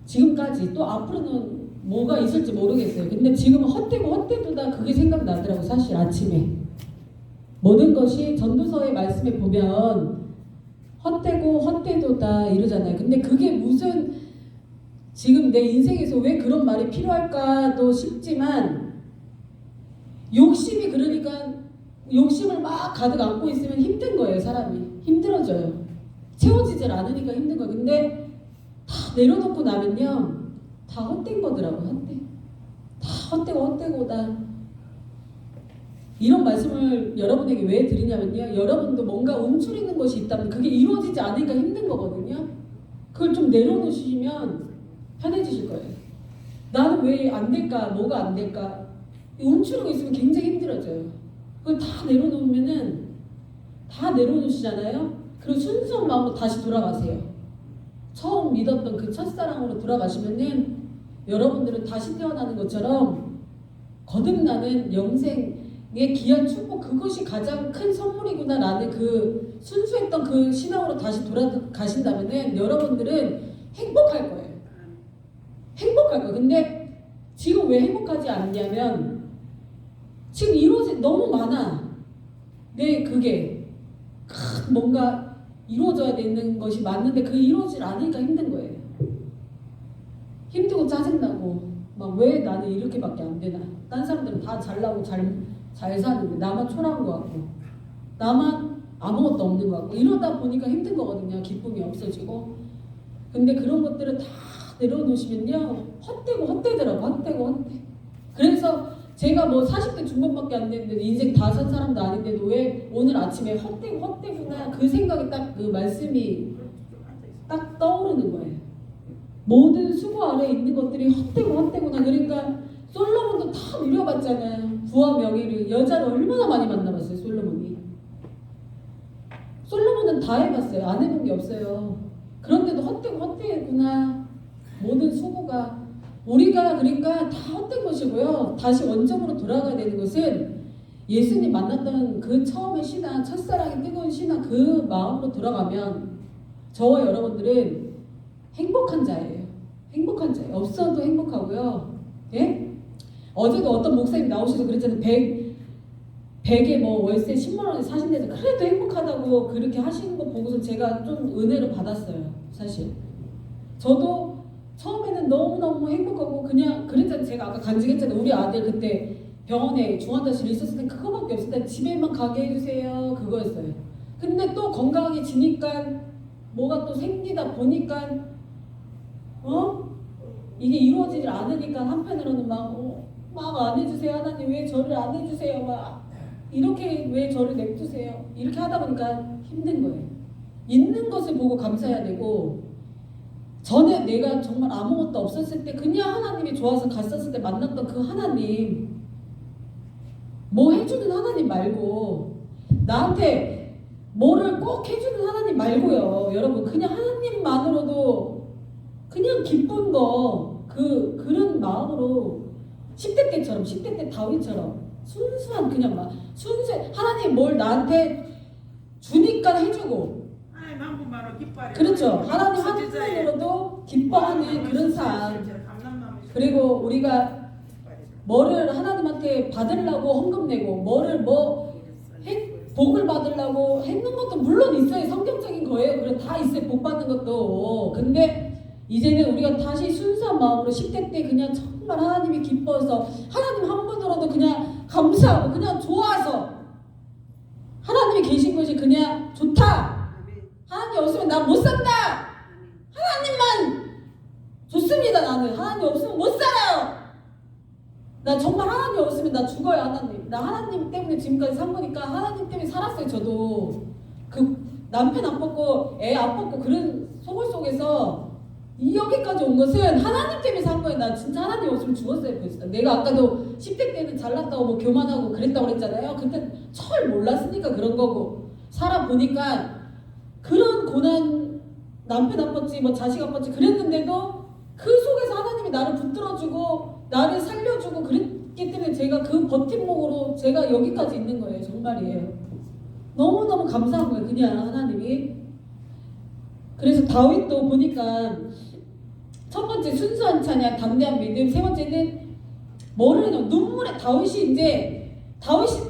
지금까지 또 앞으로는 뭐가 있을지 모르겠어요. 근데 지금은 헛되도다 그게 생각나더라고. 사실 아침에 모든 것이 전도서의 말씀에 보면 헛되고 헛되도다 이러잖아요. 근데 그게 무슨 지금 내 인생에서 왜 그런 말이 필요할까도 싶지만 욕심이 그러니까 욕심을 막 가득 안고 있으면 힘든 거예요. 사람이 힘들어져요. 채워지질 않으니까 힘든 거예요. 근데 다 내려놓고 나면요 다 헛된 거더라고요. 다 헛되고다. 이런 말씀을 여러분에게 왜 드리냐면요, 여러분도 뭔가 움츠리는 것이 있다면 그게 이루어지지 않으니까 힘든 거거든요. 그걸 좀 내려놓으시면 편해지실 거예요. 나는 왜 안 될까? 뭐가 안 될까? 움츠리고 있으면 굉장히 힘들어져요. 그걸 다 내려놓으면은 다 내려놓으시잖아요. 그리고 순수한 마음으로 다시 돌아가세요. 처음 믿었던 그 첫사랑으로 돌아가시면은 여러분들은 다시 태어나는 것처럼 거듭나는 영생의 귀한 축복, 그것이 가장 큰 선물이구나라는 그 순수했던 그 신앙으로 다시 돌아가신다면은 여러분들은 행복할 거예요. 행복할 거예요. 근데 지금 왜 행복하지 않냐면 지금 이루어진 너무 많아. 그게 뭔가 이루어져야 되는 것이 맞는데 그 이루어지지 않으니까 힘든 거예요. 힘들고 짜증나고 막 왜 나는 이렇게밖에 안 되나? 딴 사람들은 다 잘나고 잘 사는데 나만 초라한 것 같고 나만 아무것도 없는 것 같고 이러다 보니까 힘든 거거든요. 기쁨이 없어지고. 근데 그런 것들을 다 내려놓으시면요 헛되더라고. 그래서 제가 뭐 40대 중반밖에 안 됐는데 인생 다 산 사람도 아닌데도 왜 오늘 아침에 헛되구나 그 생각이 딱 그 말씀이 딱 떠오르는 거예요. 모든 수고 아래에 있는 것들이 헛되구나. 그러니까 솔로몬도 다 누려봤잖아요. 부와 명예를. 여자를 얼마나 많이 만나봤어요. 솔로몬은 다 해봤어요. 안 해본 게 없어요. 그런데도 헛되구나. 모든 수고가 우리가 그러니까 다 헛된 것이고요. 다시 원점으로 돌아가야 되는 것은 예수님 만났던 그 처음의 신앙, 첫사랑의 뜨거운 신앙 그 마음으로 돌아가면 저와 여러분들은 행복한 자예요. 없어도 행복하고요. 예? 어제도 어떤 목사님 나오셔서 그랬잖아요. 100에 뭐 월세 10만 원에 사신대서 그래도 행복하다고 그렇게 하시는 거 보고서 제가 좀 은혜를 받았어요. 사실 저도 처음에는 너무너무 행복하고 그냥 그랬잖아요. 제가 아까 간증했잖아요. 우리 아들 그때 병원에 중환자실에 있었을 때 그거밖에 없을 때 집에만 가게 해주세요. 그거였어요. 근데 또 건강해지니까 뭐가 또 생기다 보니까 이게 이루어지질 않으니까 한편으로는 막 안 해주세요. 하나님 왜 저를 안 해주세요. 막 이렇게 왜 저를 냅두세요. 이렇게 하다 보니까 힘든 거예요. 있는 것을 보고 감사해야 되고 전에 내가 정말 아무것도 없었을 때 그냥 하나님이 좋아서 갔었을 때 만났던 그 하나님 뭐 해주는 하나님 말고 나한테 뭐를 꼭 해주는 하나님 말고요. 여러분 그냥 하나님만으로도 그냥 기쁜 거 그런 마음으로 10대 때 다윗처럼 순수한 그냥 막 하나님 뭘 나한테 주니까 해주고 그렇죠. 하나님 한편으로도 기뻐하는 그런 삶. 그리고 우리가 뭐를 하나님한테 받으려고 헌금 내고 복을 받으려고 했는 것도 물론 있어요. 성경적인 거예요. 그래 다 있어요. 복 받는 것도. 근데 이제는 우리가 다시 순수한 마음으로 10대 때 그냥 정말 하나님이 기뻐서 하나님 한 분으로도 그냥 감사하고 그냥 좋아서 하나님이 계신 것이 그냥 좋다. 하나님 없으면 나 못 산다. 하나님만 좋습니다. 나는 하나님 없으면 못 살아요. 나 정말 하나님 없으면 나 죽어요. 나 하나님 때문에 지금까지 산 거니까 하나님 때문에 살았어요. 저도 그 남편 안 뽑고 애 안 뽑고 그런 속을 속에서 여기까지 온 것은 하나님 때문에 산 거예요. 나 진짜 하나님 없으면 죽었어요. 벌써. 내가 아까도 10대 때는 잘났다고 뭐 교만하고 그랬다고 그랬잖아요. 그때 철 몰랐으니까 그런 거고 살아보니까 그런 고난 남편 아팠지 뭐 자식 아팠지 그랬는데도 그 속에서 하나님이 나를 붙들어주고 나를 살려주고 그랬기 때문에 제가 그 버팀목으로 제가 여기까지 있는 거예요. 정말이에요. 너무너무 감사한 거예요. 그냥 하나님이. 그래서 다윗도 보니까 첫 번째 순수한 찬양, 담대한 믿음. 세 번째는 뭐를 해요? 눈물에 다윗이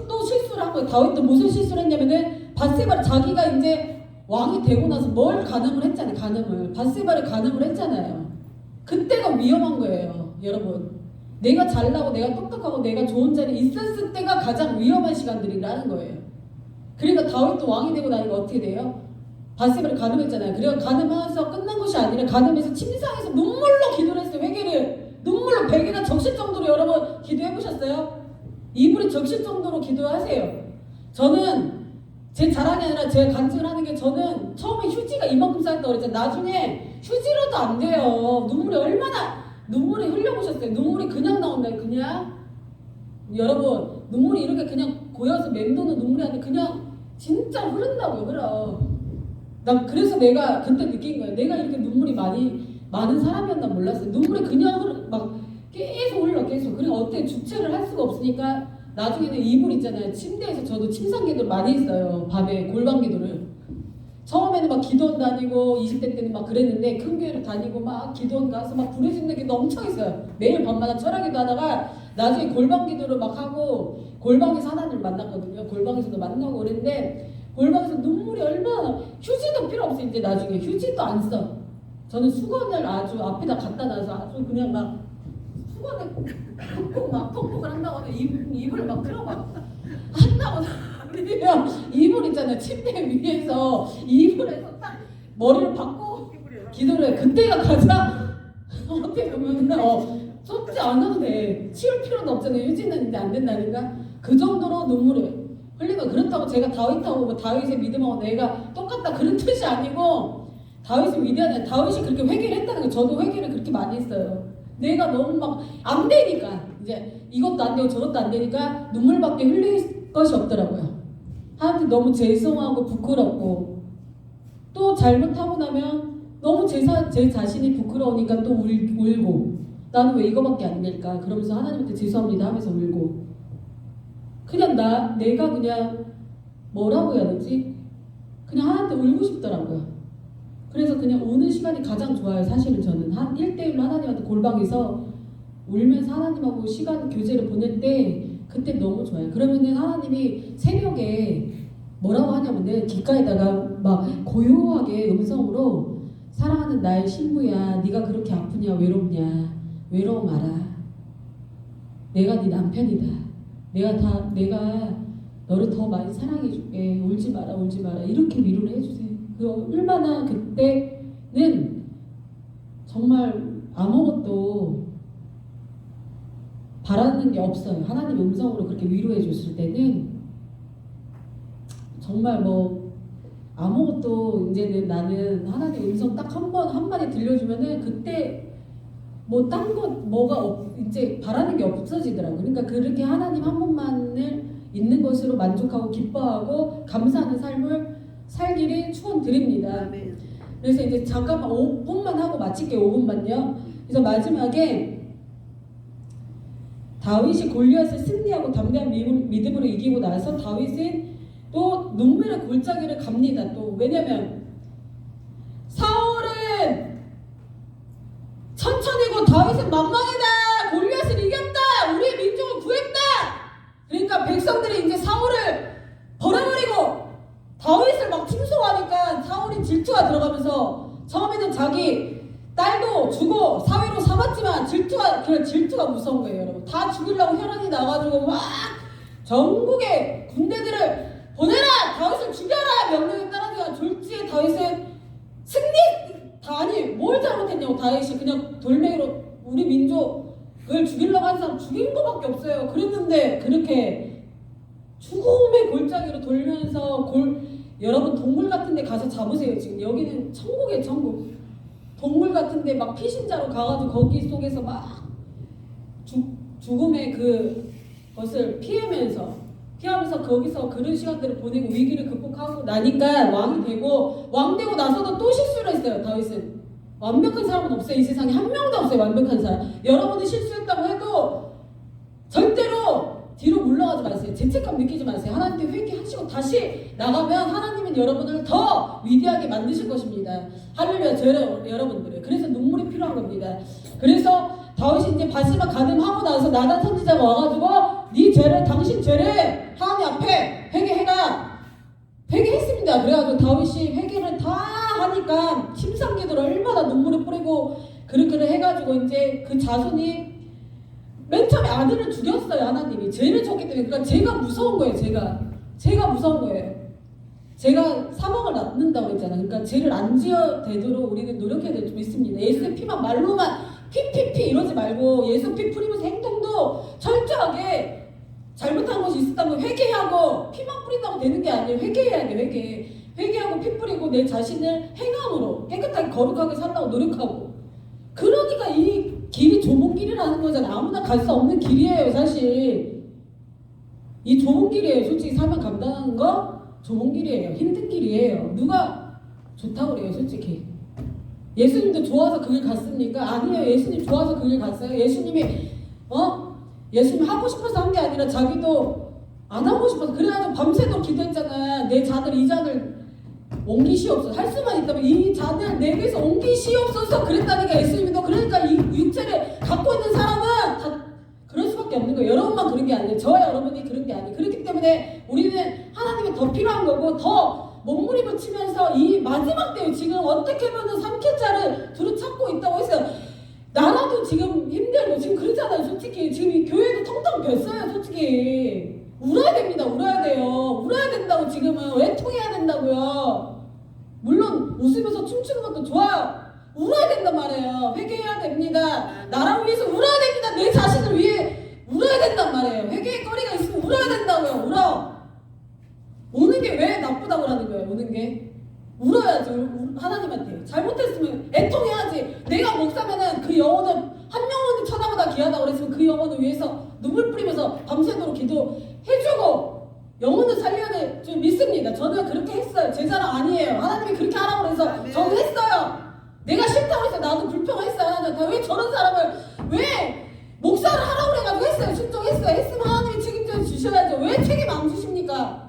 또 실수를 한 거예요. 다윗도 무슨 실수를 했냐면은 바세바를 자기가 이제 왕이 되고 나서 뭘 간음을 했잖아요. 간음을. 밧세바를 간음을 했잖아요. 그때가 위험한 거예요. 여러분. 내가 잘나고 내가 똑똑하고 내가 좋은 자리에 있었을 때가 가장 위험한 시간들이라는 거예요. 그러니까 다윗도 왕이 되고 나니까 어떻게 돼요? 밧세바를 간음했잖아요. 그래서 간음해서 끝난 것이 아니라 간음해서 침상에서 눈물로 기도를 했어요. 회개를. 눈물로 베개가 적실 정도로 여러분 기도해보셨어요? 이불이 적실 정도로 기도하세요. 저는 제 자랑이 아니라 제가 간증을 하는 게 저는 처음에 휴지가 이만큼 쌓였다고 그랬잖아요. 나중에 휴지로도 안 돼요. 눈물이 얼마나 눈물이 흘려보셨어요? 눈물이 그냥 나온다요. 그냥 여러분 눈물이 이렇게 그냥 고여서 맴도는 눈물이 아니라 그냥 진짜 흐른다고요. 그럼 난 그래서 내가 그때 느낀 거예요. 내가 이렇게 눈물이 많은 사람이었나 몰랐어요. 눈물이 그냥 막 계속 흘러 계속. 그러니까 어떻게 주체를 할 수가 없으니까 나중에는 이불 있잖아요. 침대에서 저도 침상 기도를 많이 했어요. 밤에 골방 기도를. 처음에는 막 기도원 다니고 20대 때는 막 그랬는데 큰 교회를 다니고 막 기도원 가서 막 부르짖는 기도 엄청 했어요. 매일 밤마다 철학기도 하다가 나중에 골방 기도를 막 하고 골방에서 하나님을 만났거든요. 골방에서도 만나고 그랬는데 골방에서 눈물이 얼마나 휴지도 필요 없어요. 이제 나중에 휴지도 안 써. 저는 수건을 아주 앞에다 갖다 놔서 아주 그냥 막 수건을 톡톡 막 톡톡을 한다고 하면 이불을 막 틀어 막 한다고 그러면 이불 있잖아요. 침대 위에서 이불에서 딱 머리를 박고 기도를 해. 그때가 가장 어떻게 보면 쏟지 않아도 돼. 치울 필요는 없잖아요. 휴지는 이제 안 된다니까. 그 정도로 눈물을 흘리고 그렇다고 제가 다윗하고 뭐 다윗의 믿음하고 내가 똑같다 그런 뜻이 아니고 다윗이 위대하다. 다윗이 그렇게 회개를 했다는 거. 저도 회개를 그렇게 많이 했어요. 내가 너무 막 안 되니까 이제 이것도 안 되고 저것도 안 되니까 눈물밖에 흘릴 것이 없더라고요. 하나한테 너무 죄송하고 부끄럽고 또 잘못하고 나면 너무 제 자신이 부끄러우니까 또 울고 나는 왜 이거밖에 안 될까 그러면서 하나님한테 죄송합니다 하면서 울고 그냥 내가 그냥 뭐라고 해야 되지? 그냥 하나한테 울고 싶더라고요. 그래서 그냥 우는 시간이 가장 좋아요. 사실은 저는 한 1대1로 하나님한테 골방에서 울면서 하나님하고 시간 교제를 보낼 때 그때 너무 좋아요. 그러면은 하나님이 새벽에 뭐라고 하냐면은 귓가에다가 막 고요하게 음성으로 사랑하는 나의 신부야 네가 그렇게 아프냐 외롭냐 외로워 마라 내가 네 남편이다 내가 너를 더 많이 사랑해줄게 울지 마라 이렇게 위로를 해주세요. 얼마나 그때는 정말 아무것도 바라는 게 없어요. 하나님 음성으로 그렇게 위로해 줬을 때는 정말 뭐 아무것도 이제는 나는 하나님 음성 딱 한마디 들려주면은 그때 뭐 딴 것 뭐가 이제 바라는 게 없어지더라고요. 그러니까 그렇게 하나님 한 분만을 있는 것으로 만족하고 기뻐하고 감사하는 삶을 살기를 축원드립니다. 그래서 이제 잠깐만 5분만 하고 마칠게요. 5분만요. 그래서 마지막에 다윗이 골리앗을 승리하고 담대한 믿음으로 이기고 나서 다윗은 또 눈물의 골짜기를 갑니다. 또 왜냐면 사울은 천천히고 다윗은 만만하다. 골리앗을 이겼다. 우리의 민족을 구했다. 그러니까 백성들이 이제 사울을 버려버리고 다윗을 막 칭송하니까 사울이 질투가 들어가면서 처음에는 자기 딸도 주고 사위로 삼았지만 질투가 무서운 거예요. 여러분 다 죽이려고 혈안이 나가지고 막 전국의 군대들을 보내라 다윗을 죽여라 명령에 따라서 졸지에 다윗은 아니 뭘 잘못했냐고 다윗이 그냥 돌멩이로 우리 민족을 죽이려고 한 사람 죽인 거밖에 없어요. 그랬는데 그렇게 죽음의 골짜기로 돌면서 여러분 동굴 같은 데 가서 잡으세요. 지금 여기는 천국이에요. 천국. 동굴 같은 데 막 피신자로 가가지고 거기 속에서 막 죽음의 그것을 피하면서 거기서 그런 시간들을 보내고 위기를 극복하고 나니까 왕이 되고 왕 되고 나서도 또 실수를 했어요. 다윗은 완벽한 사람은 없어요. 이 세상에 한 명도 없어요. 완벽한 사람. 여러분이 실수했다고 해도 절대로 뒤로 물러가지 마세요. 죄책감 느끼지 마세요. 하나님께 회개하시고 다시 나가면 하나님은 여러분을 더 위대하게 만드실 것입니다. 할렐루야. 여러분들의 그래서 눈물이 필요한 겁니다. 그래서 다윗이 이제 밧세바 간음하고 나서 나단 선지자가 와가지고 네 죄를 당신 죄를 하나님 앞에 회개해라. 회개했습니다. 그래가지고 다윗이 회개를 하니까 심상기도를 얼마나 눈물을 뿌리고 그렇게 해가지고 이제 그 자손이 맨 처음에 아들을 죽였어요. 하나님이 죄를 졌기 때문에. 그러니까 제가 무서운 거예요. 제가 무서운 거예요. 제가 사망을 낳는다고 했잖아요. 그러니까 죄를 안 지어 되도록 우리는 노력해야 될 줄 믿습니다. 예수의 피만 말로만 피피피 이러지 말고 예수 피 뿌리면서 행동도 철저하게 잘못한 것이 있었다면 회개하고 피만 뿌린다고 되는 게 아니에요. 회개해야 돼. 회개하고 피 뿌리고 내 자신을 행함으로 깨끗하게 거룩하게 살라고 노력하고. 그러니까 이 길이 좁은 길이라는 거잖아요. 아무나 갈 수 없는 길이에요. 사실 이 좁은 길이에요. 솔직히 사명 감당하는 거 좁은 길이에요. 힘든 길이에요. 누가 좋다고 그래요. 솔직히 예수님도 좋아서 그 길 갔습니까? 아니에요. 예수님 좋아서 그 길 갔어요. 예수님이 예수님 하고 싶어서 한 게 아니라 자기도 안 하고 싶어서. 그래가지고 밤새도록 기도했잖아. 내 잔을 이 잔을 옮기시옵소서. 할 수만 있다면 이 잔을 내게서 옮기시옵소서 그랬다니까. 예수님도. 그러니까 이 육체를 갖고 있는 사람은 다 그럴 수밖에 없는 거예요. 여러분만 그런 게 아니에요. 저와 여러분이 그런 게 아니에요. 그렇기 때문에 우리는 하나님이 더 필요한 거고 더 몸부림을 치면서 이 마지막 때에 지금 어떻게 보면 3킬자를 두루 찾고 있다고 했어요. 나라도 지금 힘들고 지금 그러잖아요. 솔직히 지금 이 교회도 텅텅 뱄어요. 솔직히 울어야 됩니다. 울어야 돼요. 울어야 된다고. 지금은 외통해야 된다고요. 물론 웃으면서 춤추는 것도 좋아요. 울어야 된단 말이에요. 회개해야 됩니다. 나라를 위해서 울어야 됩니다. 내 자신을 위해 울어야 된단 말이에요. 회개의 거리가 있으면 울어야 된다고요. 울어. 우는 게 왜 나쁘다고 하는 거예요. 우는 게 울어야지. 하나님한테 잘못했으면 애통해야지. 내가 목사면은 그 영혼을 한 영혼이 천하보다 귀하다고 그랬으면 그 영혼을 위해서 눈물 뿌리면서 밤새도록 기도해주고 영혼을 살려야 될 줄 믿습니다. 저는 그렇게 했어요. 제 자랑 아니에요. 하나님이 그렇게 하라고 해서 저는 했어요. 내가 싫다고 해서 나도 불평했어요. 하나님 왜 저런 사람을 왜 목사를 하라고 그래가지고 했어요. 순종했어요. 했으면 하나님이 책임져 주셔야죠. 왜 책임 안 주십니까?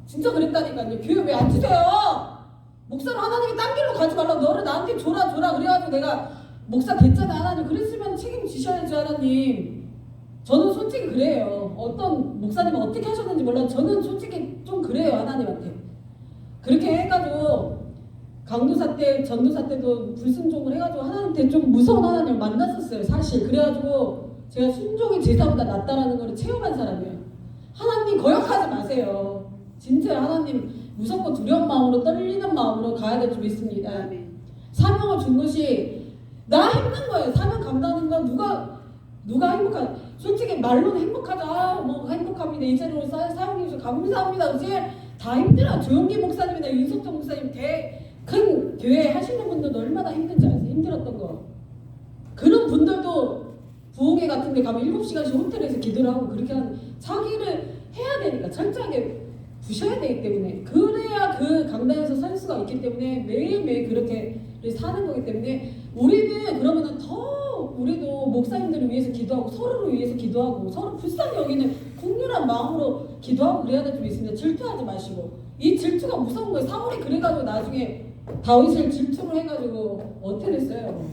진짜 그랬다니까요. 교회 왜 안 주세요? 목사를 하나님이 딴 길로 가지 말라고 너를 나한테 줘라 그래가지고 내가 목사 됐잖아. 하나님 그랬으면 책임지셔야죠. 하나님. 저는 솔직히 그래요. 어떤 목사님은 어떻게 하셨는지 몰라도 저는 솔직히 좀 그래요. 하나님한테 그렇게 해가지고 강도사 때 전도사 때도 불순종을 해가지고 하나님한테 좀 무서운 하나님을 만났었어요. 사실 그래가지고 제가 순종이 제사보다 낫다라는 걸 체험한 사람이에요. 하나님 거역하지 마세요. 진짜 하나님 무섭고 두려운 마음으로 떨리는 마음으로 가야 될 줄 믿습니다. 사명을 준 것이 나 힘든 거예요. 사명 감당하는 건 누가 행복한? 솔직히 말로는 행복하다. 뭐 행복합니다. 이 자리로 사용해 주셔서 감사합니다. 그치? 다 힘들어요. 조용기 목사님이나 윤석정 목사님 큰 교회 하시는 분들도 얼마나 힘든지 아세요? 힘들었던 거. 그런 분들도 부흥회 같은 데 가면 7시간씩 호텔에서 기도를 하고 그렇게 하는 자기를 해야 되니까 철저하게 부셔야 되기 때문에 그래야 그 강단에서 살 수가 있기 때문에 매일매일 그렇게 사는 거기 때문에 우리는 그러면은 더 우리도 목사님들을 위해서 기도하고 서로를 위해서 기도하고 서로 불쌍히 여기는 국률한 마음으로 기도하고 그래야 될 줄 믿습니다. 질투하지 마시고. 이 질투가 무서운 거예요. 사울이 그래가지고 나중에 다윗을 질투를 해가지고 어떻게 됐어요?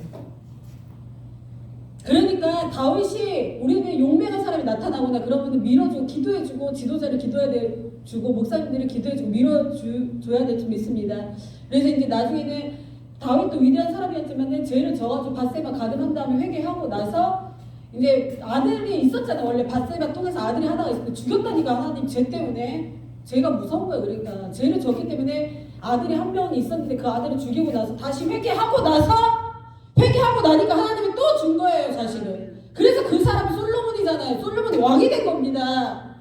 그러니까 다윗이 우리는 용맹한 사람이 나타나거나 그러면 밀어주고 기도해주고 지도자를 기도해주고 목사님들을 기도해주고 밀어줘야 될 줄 믿습니다. 그래서 이제 나중에는 다윗도 위대한 사람이었지만 죄를 져가지고 밧세바 가늠한 다음에 회개하고 나서 이제 아들이 있었잖아요. 원래 밧세바 통해서 아들이 하나가 있었는데 죽였다니까. 하나님 죄 때문에. 죄가 무서운 거예요. 그러니까 죄를 졌기 때문에 아들이 한 명이 있었는데 그 아들을 죽이고 나서 다시 회개하고 나니까 하나님이 또 준 거예요. 자식을. 그래서 그 사람이 솔로몬이잖아요. 솔로몬이 왕이 된 겁니다.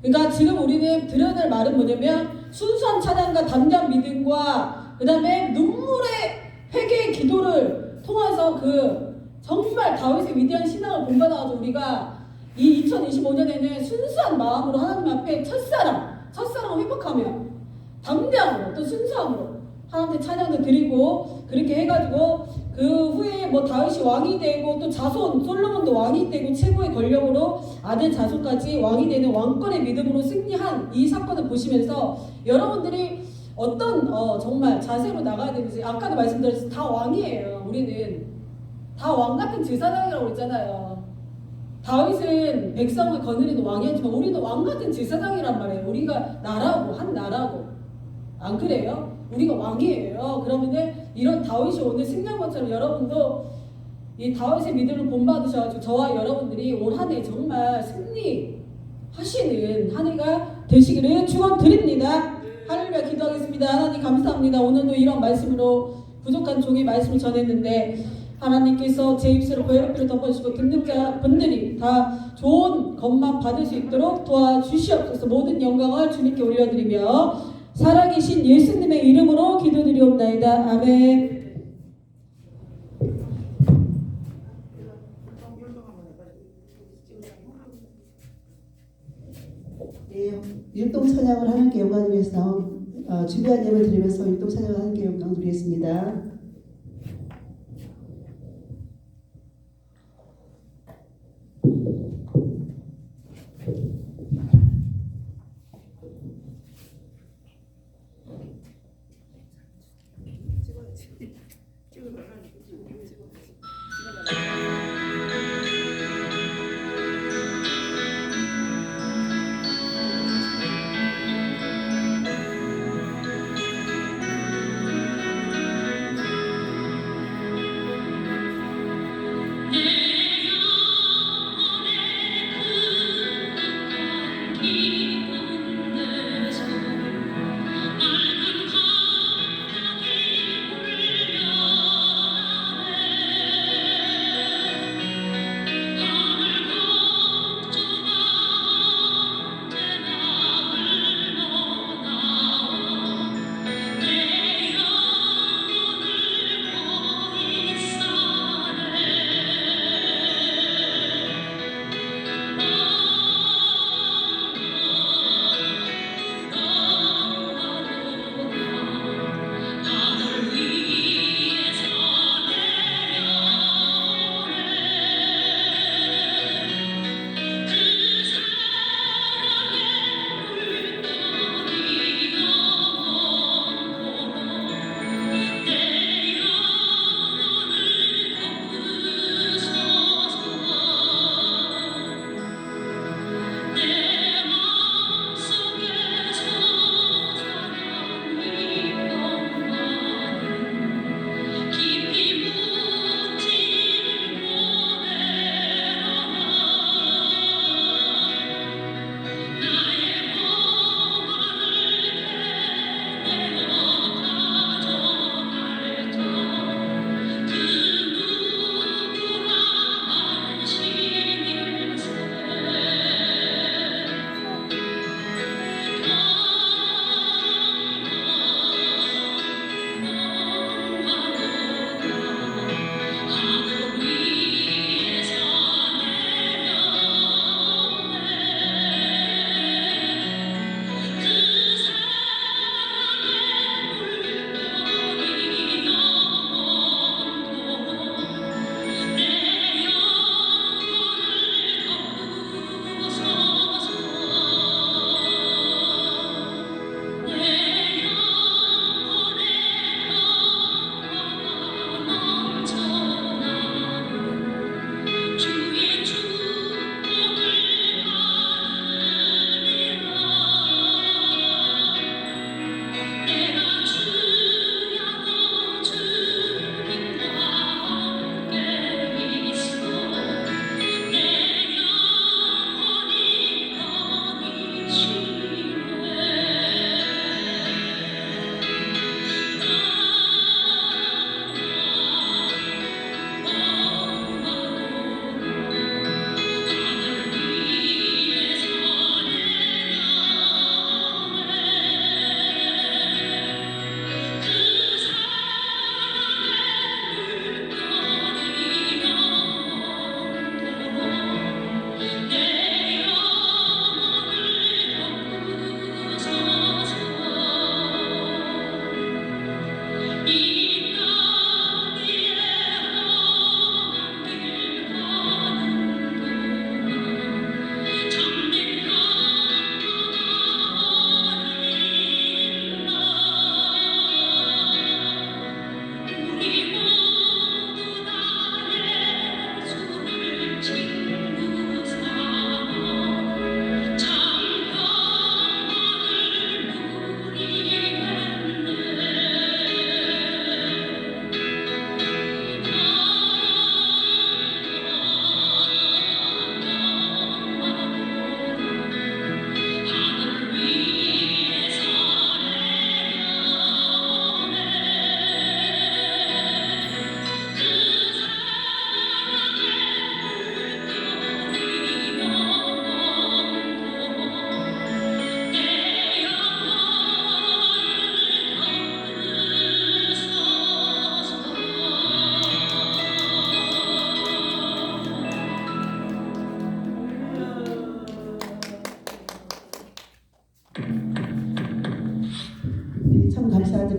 그러니까 지금 우리는 들어야 될 말은 뭐냐면 순수한 찬양과 담대한 믿음과 그 다음에 눈물의 회개의 기도를 통해서 그 정말 다윗의 위대한 신앙을 본받아가지고 우리가 이 2025년에는 순수한 마음으로 하나님 앞에 첫사랑을 회복하며 담대함으로 또 순수함으로 하나님께 찬양을 드리고 그렇게 해가지고 그 후에 뭐 다윗이 왕이 되고 또 자손 솔로몬도 왕이 되고 최고의 권력으로 아들 자손까지 왕이 되는 왕권의 믿음으로 승리한 이 사건을 보시면서 여러분들이 어떤 정말 자세로 나가야 되는지 아까도 말씀드렸듯이 다 왕이에요. 우리는 다 왕 같은 제사장이라고 그랬잖아요. 다윗은 백성을 거느리는 왕이었지만 우리는 왕 같은 제사장이란 말이에요. 우리가 나라고 한 나라고 안 그래요? 우리가 왕이에요. 그러면은 이런 다윗이 오늘 승리한 것처럼 여러분도 이 다윗의 믿음을 본받으셔가지고 저와 여러분들이 올 한 해 정말 승리하시는 한 해가 되시기를 축원드립니다. 할렐루야. 기도하겠습니다. 하나님 감사합니다. 오늘도 이런 말씀으로 부족한 종의 말씀을 전했는데 하나님께서 제 입술을 고혈압을 덮어주시고 듣는 자분들이 다 좋은 것만 받을 수 있도록 도와주시옵소서. 모든 영광을 주님께 올려드리며 살아계신 예수님의 이름으로 기도드리옵나이다. 아멘. 네, 율동 찬양을 하나님께 영광을 위해서 준비한 예물 드리면서 율동 찬양을 하나님께 영광 드리겠습니다.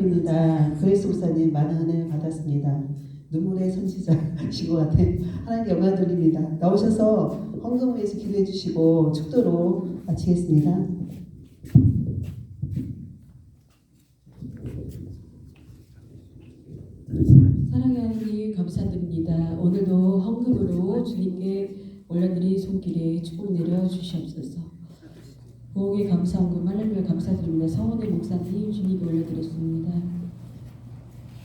감사드립니다. 그레이스 목사님 많은 은혜 받았습니다. 눈물의 선지자신 것 같은 하나님께 영광 돌립니다. 나오셔서 헌금을 위해서 기도해 주시고 축도로 마치겠습니다. 사랑하는 하나님 감사드립니다. 오늘도 헌금으로 주님께 올려드린 손길에 축복 내려 주시옵소서. 보호에 감사헌금 할렐루야 감사드립니다. 성원의 목사님 주님께 올려드렸습니다.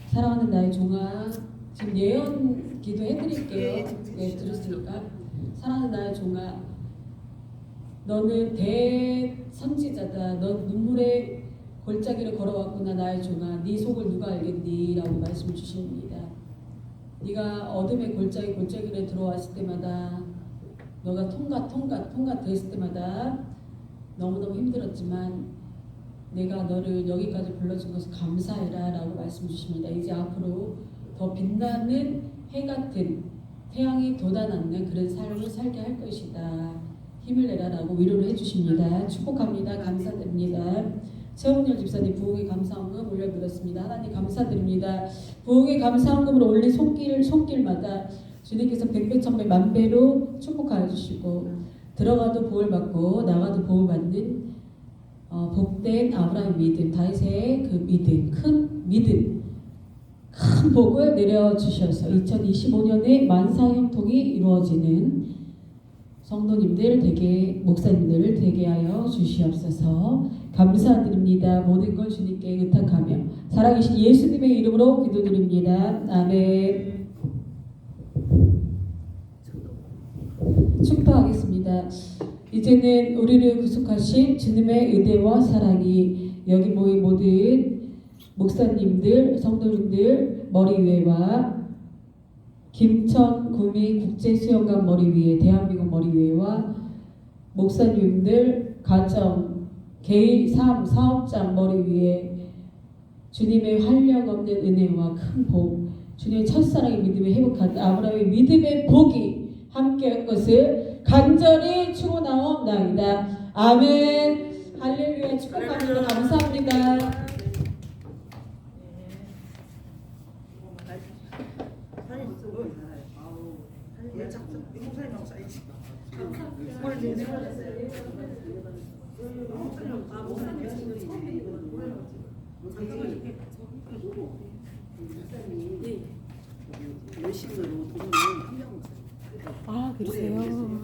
사랑하는 나의 종아, 지금 예언 기도 해드릴게요. 네, 들었으니까. 사랑하는 나의 종아, 너는 대선지자다. 넌 눈물의 골짜기를 걸어왔구나. 나의 종아, 네 속을 누가 알겠니? 라고 말씀 주십니다. 네가 어둠의 골짜기를 들어왔을 때마다, 너가 통과 됐을 때마다 너무너무 힘들었지만 내가 너를 여기까지 불러준 것을 감사해라 라고 말씀 주십니다. 이제 앞으로 더 빛나는 해 같은, 태양이 돋아나는 그런 삶을 살게 할 것이다. 힘을 내라 라고 위로를 해주십니다. 축복합니다. 감사드립니다. 최홍렬 집사님 부흥의 감사헌금 올려드렸습니다. 하나님 감사드립니다. 부흥의 감사헌금으로 올린 손길마다 주님께서 백배 천배 만배로 축복하여 주시고 들어가도 복을 받고 나가도 복을 받는 복된 아브라함의 믿음, 다윗의 그 믿음, 큰 복을 내려주셔서 2025년에 만사 형통이 이루어지는 성도님들 되게, 목사님들을 되게 하여 주시옵소서. 감사드립니다. 모든 걸 주님께 의탁하며 살아계신 예수님의 이름으로 기도드립니다. 아멘. 축도하겠습니다. 이제는 우리를 구속하신 주님의 은혜와 사랑이 여기 모인 모든 목사님들, 성도님들 머리 위에와 김천 구미 국제수영관 머리 위에, 대한민국 머리 위에와 목사님들 가정, 개인 삶, 사업장 머리 위에 주님의 활력 없는 은혜와 큰 복, 주님의 첫사랑의 믿음의 회복한 아브라함의 믿음의 복이 함께할 것을 간절히 축원하옵나이다. 아멘. 할렐루야. 축복합니다. 감사합니다. 아, 그러세요?